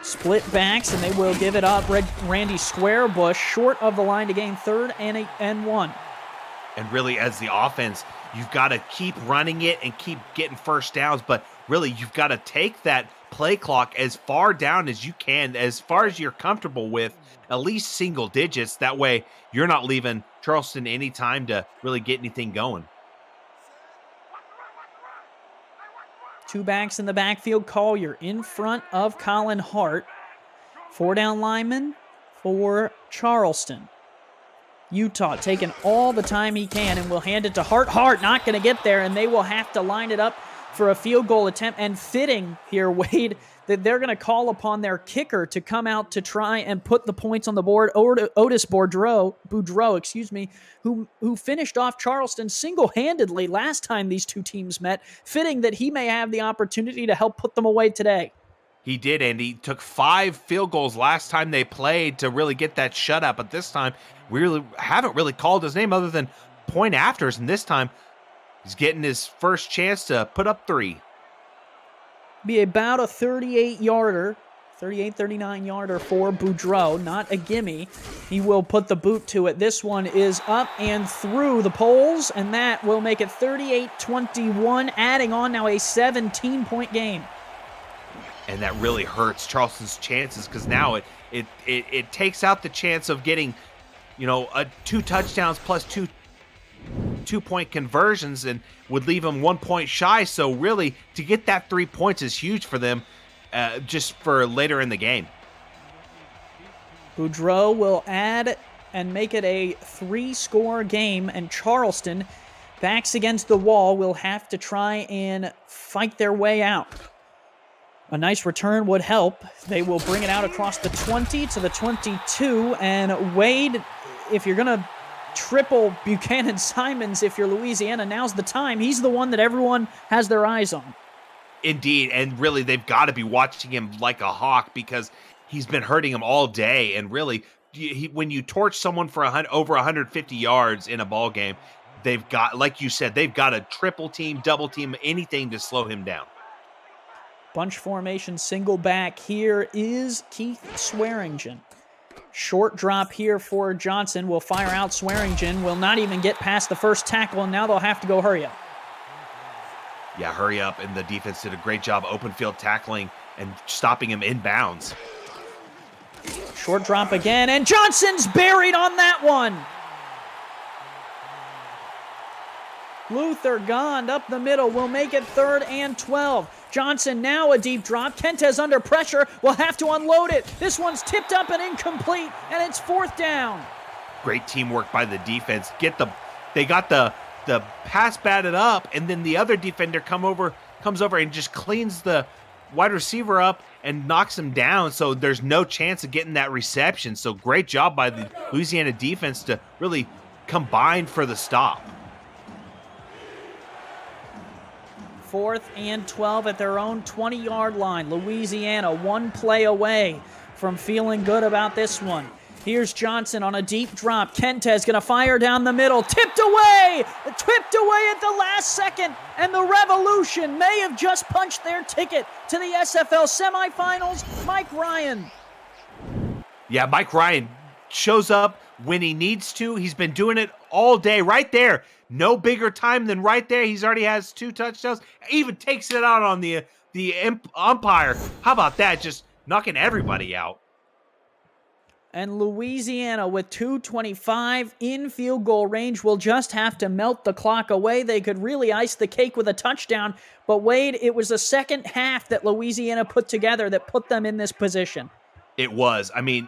Split backs, and they will give it up. Randy Squarebush short of the line to gain 3rd and 1. And really, as the offense, you've got to keep running it and keep getting first downs, but really you've got to take that play clock as far down as you can, as far as you're comfortable with, at least single digits. That way you're not leaving Charleston any time to really get anything going. 2 backs in the backfield. Collier in front of Colin Hart. 4 down linemen for Charleston. Utah taking all the time he can and will hand it to Hart. Hart not going to get there, and they will have to line it up for a field goal attempt. And fitting here, Wade, that they're going to call upon their kicker to come out to try and put the points on the board. Otis Boudreau, who finished off Charleston single-handedly last time these two teams met. Fitting that he may have the opportunity to help put them away today. He did, and he took 5 field goals last time they played to really get that shutout. But this time, we really haven't really called his name other than point afters. And this time, he's getting his first chance to put up 3. Be about a 38-yarder, 39-yarder for Boudreau, not a gimme. He will put the boot to it. This one is up and through the poles, and that will make it 38-21, adding on now a 17-point game. And that really hurts Charleston's chances, because now it takes out the chance of getting, 2 touchdowns plus two-point conversions, and would leave them 1 point shy. So really, to get that 3 points is huge for them, just for later in the game. Boudreau will add and make it a 3-score game, and Charleston, backs against the wall, will have to try and fight their way out. A nice return would help. They will bring it out across the 20 to the 22, and Wade, if you're going to triple Buchanan Simons, if you're Louisiana, now's the time. He's the one that everyone has their eyes on. Indeed, and really they've got to be watching him like a hawk, because he's been hurting them all day. And really, when you torch someone for over 150 yards in a ball game, they've got, like you said, they've got a triple team, double team, anything to slow him down. Bunch formation, single back. Here is Keith Swearingen. Short drop here for Johnson. Will fire out. Swearingen will not even get past the first tackle, and now they'll have to go hurry up. Yeah, hurry up, and the defense did a great job open field tackling and stopping him in bounds. Short drop again, and Johnson's buried on that one. Luther Gond up the middle will make it 3rd and 12. Johnson now a deep drop. Kentez under pressure will have to unload it. This one's tipped up and incomplete, and it's 4th down. Great teamwork by the defense. They got the pass batted up, and then the other defender comes over and just cleans the wide receiver up and knocks him down, so there's no chance of getting that reception. So great job by the Louisiana defense to really combine for the stop. 4th and 12 at their own 20-yard line. Louisiana 1 play away from feeling good about this one. Here's Johnson on a deep drop. Kentez going to fire down the middle. Tipped away at the last second. And the Revolution may have just punched their ticket to the SFL semifinals. Mike Ryan. Yeah, Mike Ryan shows up when he needs to. He's been doing it all day right there. No bigger time than right there. He's already has 2 touchdowns. Even takes it out on the umpire. How about that? Just knocking everybody out. And Louisiana, with 2:25 in field goal range, will just have to melt the clock away. They could really ice the cake with a touchdown. But Wade, it was the second half that Louisiana put together that put them in this position. It was. I mean,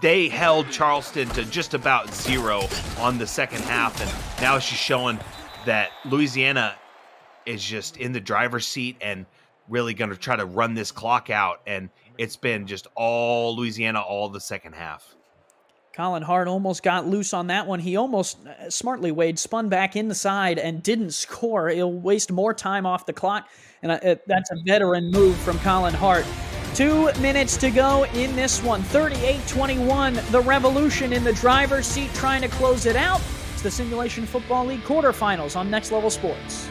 they held Charleston to just about 0 on the second half, and now she's showing that Louisiana is just in the driver's seat and really going to try to run this clock out, and it's been just all Louisiana all the second half. Colin Hart almost got loose on that one. He almost, smartly, Wade, spun back in the side and didn't score. He'll waste more time off the clock, and that's a veteran move from Colin Hart. 2 minutes to go in this one. 38-21, the Revolution in the driver's seat trying to close it out. It's the Simulation Football League quarterfinals on Next Level Sports.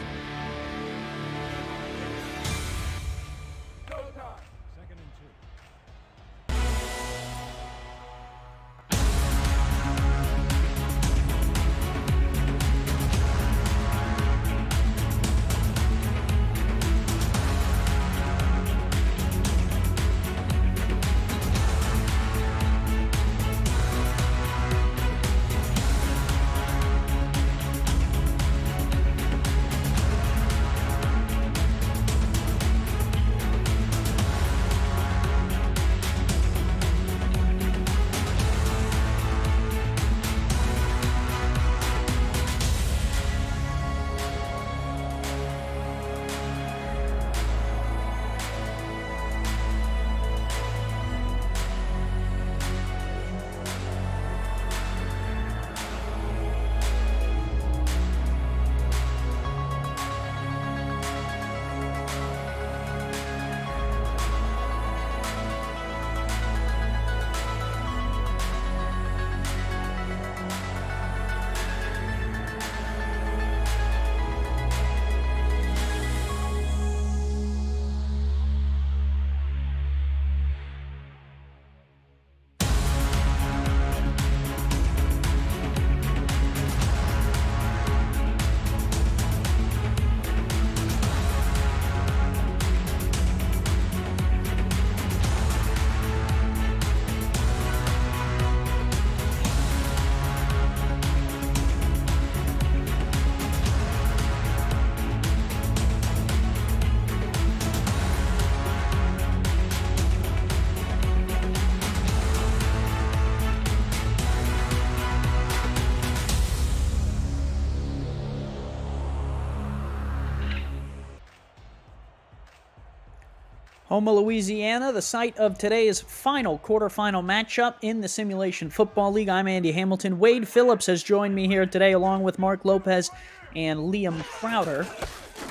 Houma, Louisiana, the site of today's final quarterfinal matchup in the Simulation Football League. I'm Andy Hamilton. Wade Phillips has joined me here today along with Mark Lopez and Liam Crowder.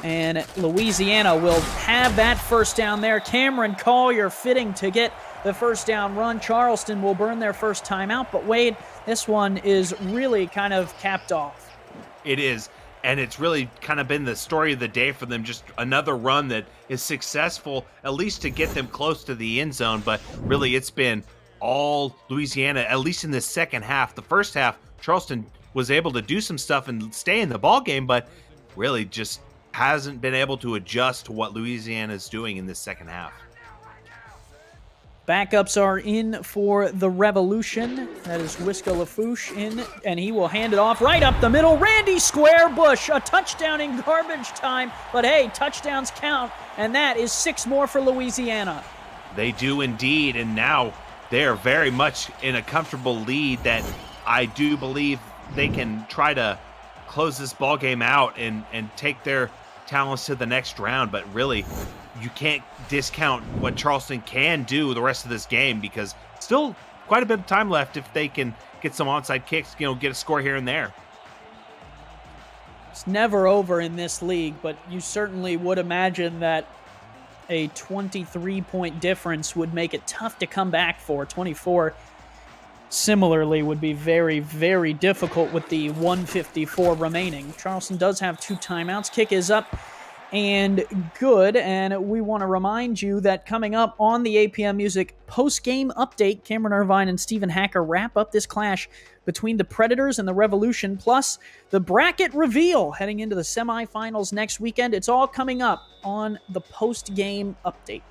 And Louisiana will have that first down there. Cameron Collier fitting to get the first down run. Charleston will burn their first timeout. But Wade, this one is really kind of capped off. It is. And it's really kind of been the story of the day for them. Just another run that is successful, at least to get them close to the end zone. But really, it's been all Louisiana, at least in the second half. The first half, Charleston was able to do some stuff and stay in the ball game, but really just hasn't been able to adjust to what Louisiana is doing in this second half. Backups are in for the Revolution. That is Wiska Lafouche in, and he will hand it off right up the middle. Randy Squarebush, a touchdown in garbage time. But hey, touchdowns count, and that is 6 more for Louisiana. They do indeed, and now they're very much in a comfortable lead that I do believe they can try to close this ball game out and take their talents to the next round. But really, you can't discount what Charleston can do the rest of this game, because still quite a bit of time left if they can get some onside kicks, get a score here and there. It's never over in this league, but you certainly would imagine that a 23-point difference would make it tough to come back for. 24 similarly would be very, very difficult with the 154 remaining. Charleston does have 2 timeouts. Kick is up and good, and we want to remind you that coming up on the APM Music post-game update, Cameron Irvine and Stephen Hacker wrap up this clash between the Predators and the Revolution, plus the bracket reveal heading into the semifinals next weekend. It's all coming up on the post-game update.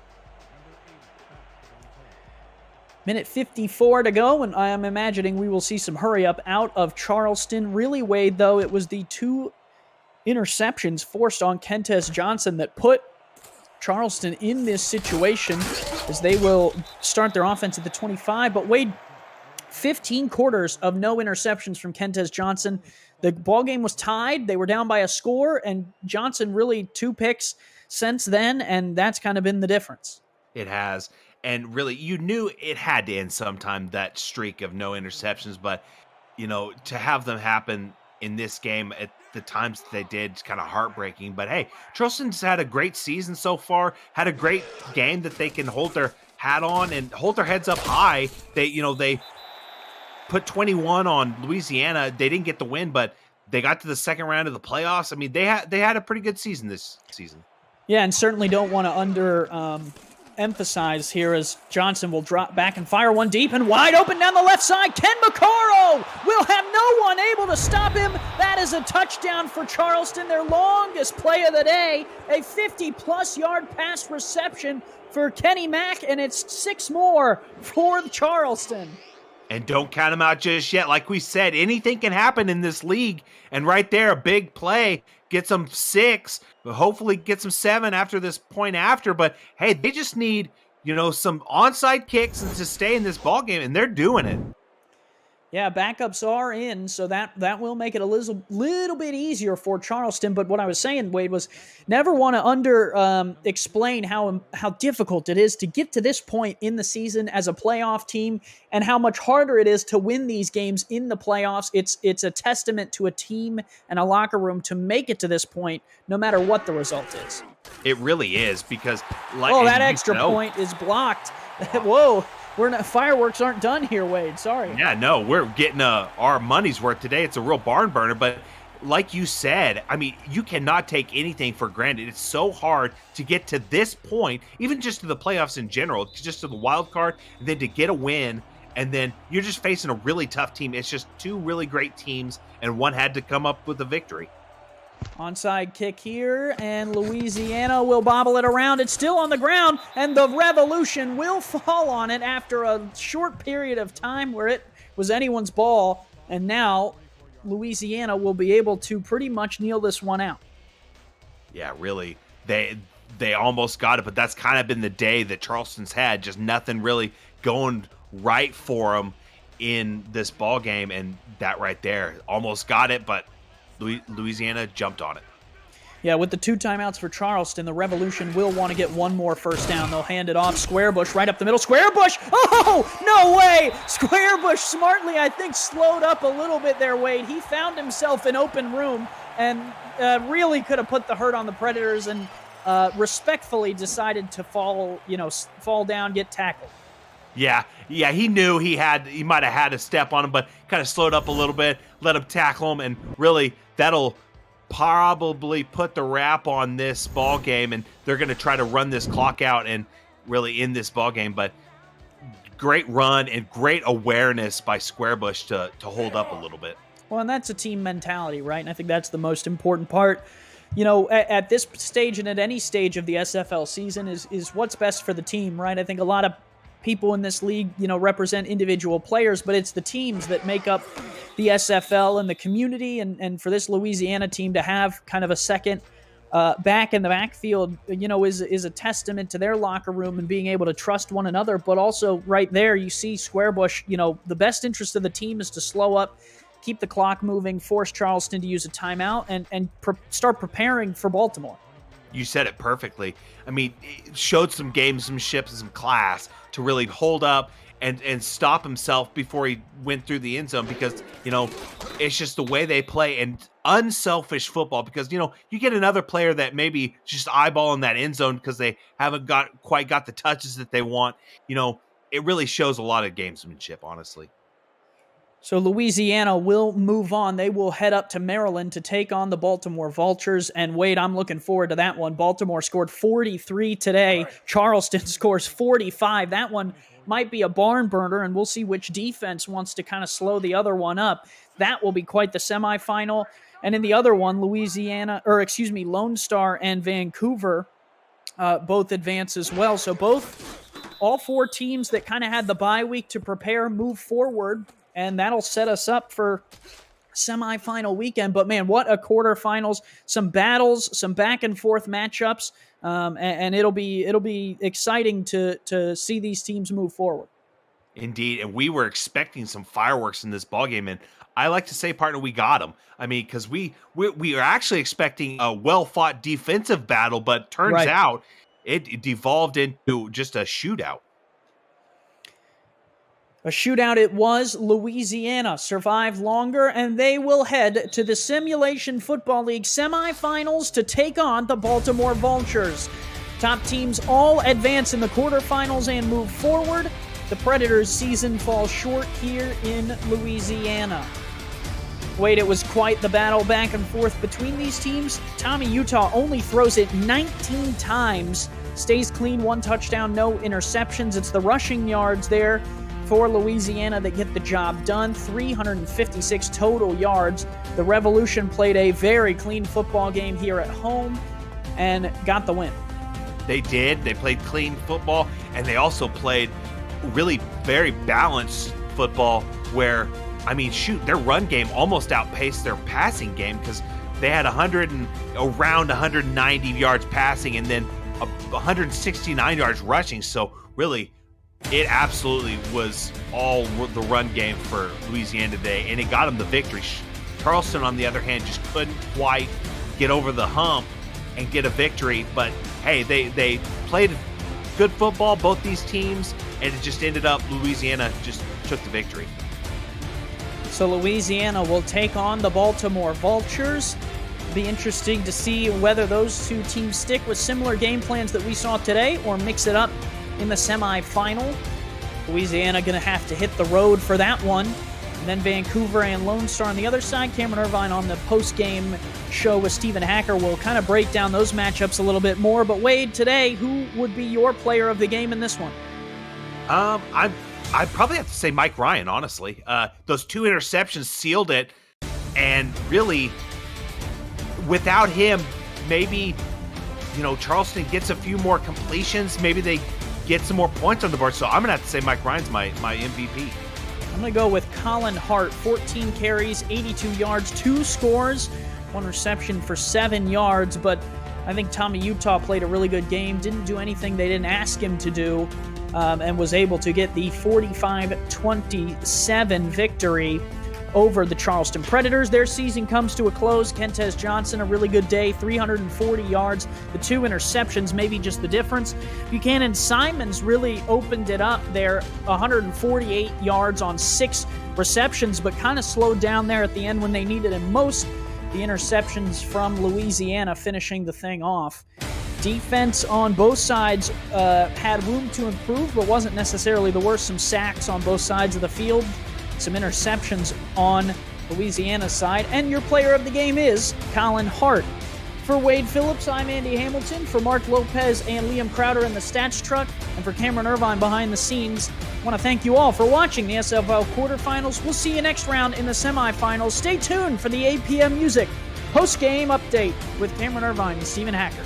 Minute 54 to go, and I am imagining we will see some hurry-up out of Charleston. Really, Wade, though, it was the 2 interceptions forced on Kentes Johnson that put Charleston in this situation, as they will start their offense at the 25. But Wade, 15 quarters of no interceptions from Kentes Johnson. The ball game was tied. They were down by a score, and Johnson really 2 picks since then, and that's kind of been the difference. It has. And really, you knew it had to end sometime, that streak of no interceptions. But, to have them happen in this game at the times that they did, it's kind of heartbreaking. But hey, Charleston's had a great season so far, had a great game that they can hold their hat on and hold their heads up high. They put 21 on Louisiana. They didn't get the win, but they got to the second round of the playoffs. I mean, they had a pretty good season this season. Yeah, and certainly don't want to emphasize here as Johnson will drop back and fire one deep and wide open down the left side. Ken McCarro will have no one able to stop him. That is a touchdown for Charleston, their longest play of the day. A 50-plus yard pass reception for Kenny Mack, and it's 6 more for Charleston. And don't count them out just yet. Like we said, anything can happen in this league. And right there, a big play gets them 6. Hopefully gets them 7 after this point after. But hey, they just need, some onside kicks and to stay in this ball game, and they're doing it. Yeah, backups are in, so that will make it a little bit easier for Charleston. But what I was saying, Wade, was never want to explain how difficult it is to get to this point in the season as a playoff team, and how much harder it is to win these games in the playoffs. It's a testament to a team and a locker room to make it to this point, no matter what the result is. It really is, because that extra point is blocked. Whoa. Fireworks aren't done here, Wade. Sorry. Yeah, no, we're getting our money's worth today. It's a real barn burner, but like you said, I mean, you cannot take anything for granted. It's so hard to get to this point, even just to the playoffs in general, just to the wild card, and then to get a win, and then you're just facing a really tough team. It's just 2 really great teams, and one had to come up with a victory. Onside kick here, and Louisiana will bobble it around. It's still on the ground, and the Revolution will fall on it after a short period of time where it was anyone's ball, and now Louisiana will be able to pretty much kneel this one out. Yeah, really. They almost got it, but that's kind of been the day that Charleston's had. Just nothing really going right for them in this ball game, and that right there almost got it, but Louisiana jumped on it. Yeah, with the 2 timeouts for Charleston, the Revolution will want to get one more first down. They'll hand it off. Squarebush right up the middle. Squarebush! Oh, no way! Squarebush smartly, I think, slowed up a little bit there, Wade. He found himself in open room and really could have put the hurt on the Predators and respectfully decided to fall down, get tackled. Yeah, he knew he might have had a step on him, but kind of slowed up a little bit, let him tackle him, and really that'll probably put the wrap on this ball game, and they're going to try to run this clock out and really end this ball game. But great run and great awareness by Squarebush to hold up a little bit. Well, and that's a team mentality, right? And I think that's the most important part. At this stage and at any stage of the SFL season is what's best for the team, right? I think a lot of people in this league, represent individual players, but it's the teams that make up the SFL and the community. And for this Louisiana team to have kind of a second back in the backfield, is a testament to their locker room and being able to trust one another. But also right there, you see Squarebush, the best interest of the team is to slow up, keep the clock moving, force Charleston to use a timeout, and start preparing for Baltimore. You said it perfectly. I mean, it showed some gamesmanship and some class to really hold up and stop himself before he went through the end zone, because, it's just the way they play and unselfish football, because, you get another player that maybe just eyeballing that end zone because they haven't quite got the touches that they want. It really shows a lot of gamesmanship, honestly. So Louisiana will move on. They will head up to Maryland to take on the Baltimore Vultures. And Wade, I'm looking forward to that one. Baltimore scored 43 today. Right. Charleston scores 45. That one might be a barn burner, and we'll see which defense wants to kind of slow the other one up. That will be quite the semifinal. And in the other one, Lone Star and Vancouver both advance as well. So all 4 teams that kind of had the bye week to prepare move forward. And that'll set us up for semifinal weekend. But man, what a quarterfinals! Some battles, some back and forth matchups, and it'll be exciting to see these teams move forward. Indeed, and we were expecting some fireworks in this ballgame, and I like to say, partner, we got them. I mean, because we are actually expecting a well-fought defensive battle, but turns out it devolved into just a shootout. A shootout it was. Louisiana survived longer, and they will head to the Simulation Football League semifinals to take on the Baltimore Vultures. Top teams all advance in the quarterfinals and move forward. The Predators' season falls short here in Louisiana. Wade, it was quite the battle back and forth between these teams. Tommy Utah only throws it 19 times, stays clean, 1 touchdown, no interceptions. It's the rushing yards there for Louisiana that get the job done. 356 total yards. The Revolution played a very clean football game here at home and got the win. They did. They played clean football, and they also played really very balanced football where, their run game almost outpaced their passing game, because they had around 190 yards passing and then 169 yards rushing. So really, it absolutely was all the run game for Louisiana today, and it got them the victory. Charleston, on the other hand, just couldn't quite get over the hump and get a victory. But hey, they played good football, both these teams, and it just ended up Louisiana just took the victory. So Louisiana will take on the Baltimore Vultures. Be interesting to see whether those 2 teams stick with similar game plans that we saw today or mix it up in the semifinal. Louisiana going to have to hit the road for that one. And then Vancouver and Lone Star on the other side. Cameron Irvine on the post-game show with Stephen Hacker will kind of break down those matchups a little bit more. But Wade, today, who would be your player of the game in this one? I'd probably have to say Mike Ryan, honestly. Those 2 interceptions sealed it. And really, without him, maybe, Charleston gets a few more completions. Maybe they get some more points on the board. So I'm going to have to say Mike Ryan's my MVP. I'm going to go with Colin Hart. 14 carries, 82 yards, 2 scores, 1 reception for 7 yards. But I think Tommy Utah played a really good game, didn't do anything they didn't ask him to do, and was able to get the 45-27 victory over the Charleston Predators. Their season comes to a close. Kentez Johnson, a really good day, 340 yards, the 2 interceptions, maybe just the difference. Buchanan Simons really opened it up there, 148 yards on 6 receptions, but kind of slowed down there at the end when they needed him most. The interceptions from Louisiana finishing the thing off. Defense on both sides had room to improve, but wasn't necessarily the worst. Some sacks on both sides of the field, some interceptions on Louisiana's side, and your player of the game is Colin Hart. For Wade Phillips, I'm Andy Hamilton. For Mark Lopez and Liam Crowder in the stats truck, and for Cameron Irvine behind the scenes, I want to thank you all for watching the SFL quarterfinals. We'll see you next round in the semifinals. Stay tuned for the 8 p.m. music post-game update with Cameron Irvine and Stephen Hacker.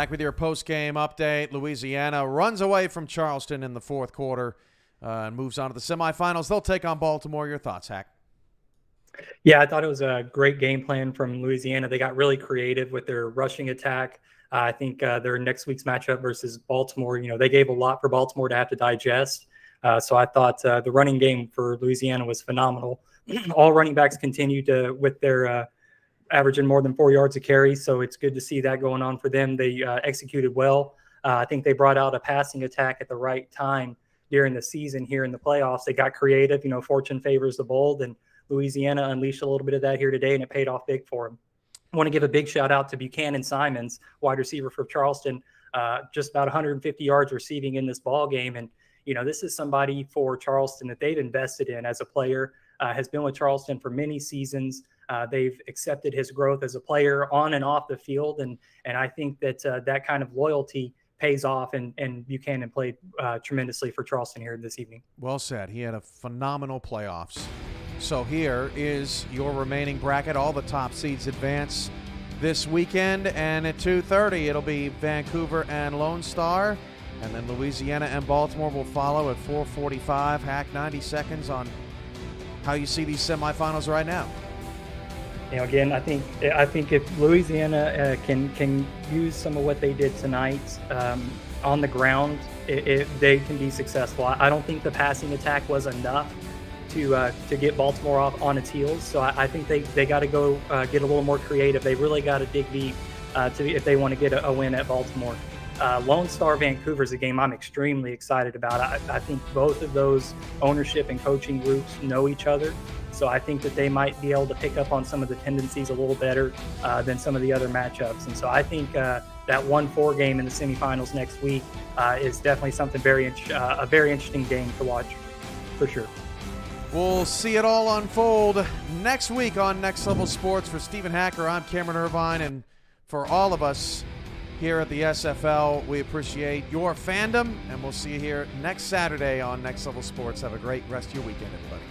Back with your post-game update. Louisiana runs away from Charleston in the fourth quarter and moves on to the semifinals. They'll take on Baltimore. Your thoughts, Hack? Yeah, I thought it was a great game plan from Louisiana. They got really creative with their rushing attack. I think their next week's matchup versus Baltimore, they gave a lot for Baltimore to have to digest. So I thought the running game for Louisiana was phenomenal. All running backs continued with their averaging more than 4 yards a carry. So it's good to see that going on for them. They executed well. I think they brought out a passing attack at the right time during the season here in the playoffs. They got creative. Fortune favors the bold, and Louisiana unleashed a little bit of that here today, and it paid off big for them. I want to give a big shout out to Buchanan Simons, wide receiver for Charleston, just about 150 yards receiving in this ball game. And, this is somebody for Charleston that they've invested in as a player, has been with Charleston for many seasons. They've accepted his growth as a player on and off the field. And I think that that kind of loyalty pays off, and Buchanan played tremendously for Charleston here this evening. Well said. He had a phenomenal playoffs. So here is your remaining bracket. All the top seeds advance this weekend, and at 2:30 it'll be Vancouver and Lone Star, and then Louisiana and Baltimore will follow at 4:45. Hack, 90 seconds on how you see these semifinals right now. Again, I think if Louisiana can use some of what they did tonight on the ground, they can be successful. I don't think the passing attack was enough to get Baltimore off on its heels. So I think they got to go get a little more creative. They really got to dig deep if they want to get a win at Baltimore. Lone Star Vancouver is a game I'm extremely excited about. I think both of those ownership and coaching groups know each other. So I think that they might be able to pick up on some of the tendencies a little better than some of the other matchups. And so I think that 1-4 game in the semifinals next week is definitely something a very interesting game to watch for sure. We'll see it all unfold next week on Next Level Sports. For Stephen Hacker, I'm Cameron Irvine, and for all of us here at the SFL, we appreciate your fandom, and we'll see you here next Saturday on Next Level Sports. Have a great rest of your weekend, everybody.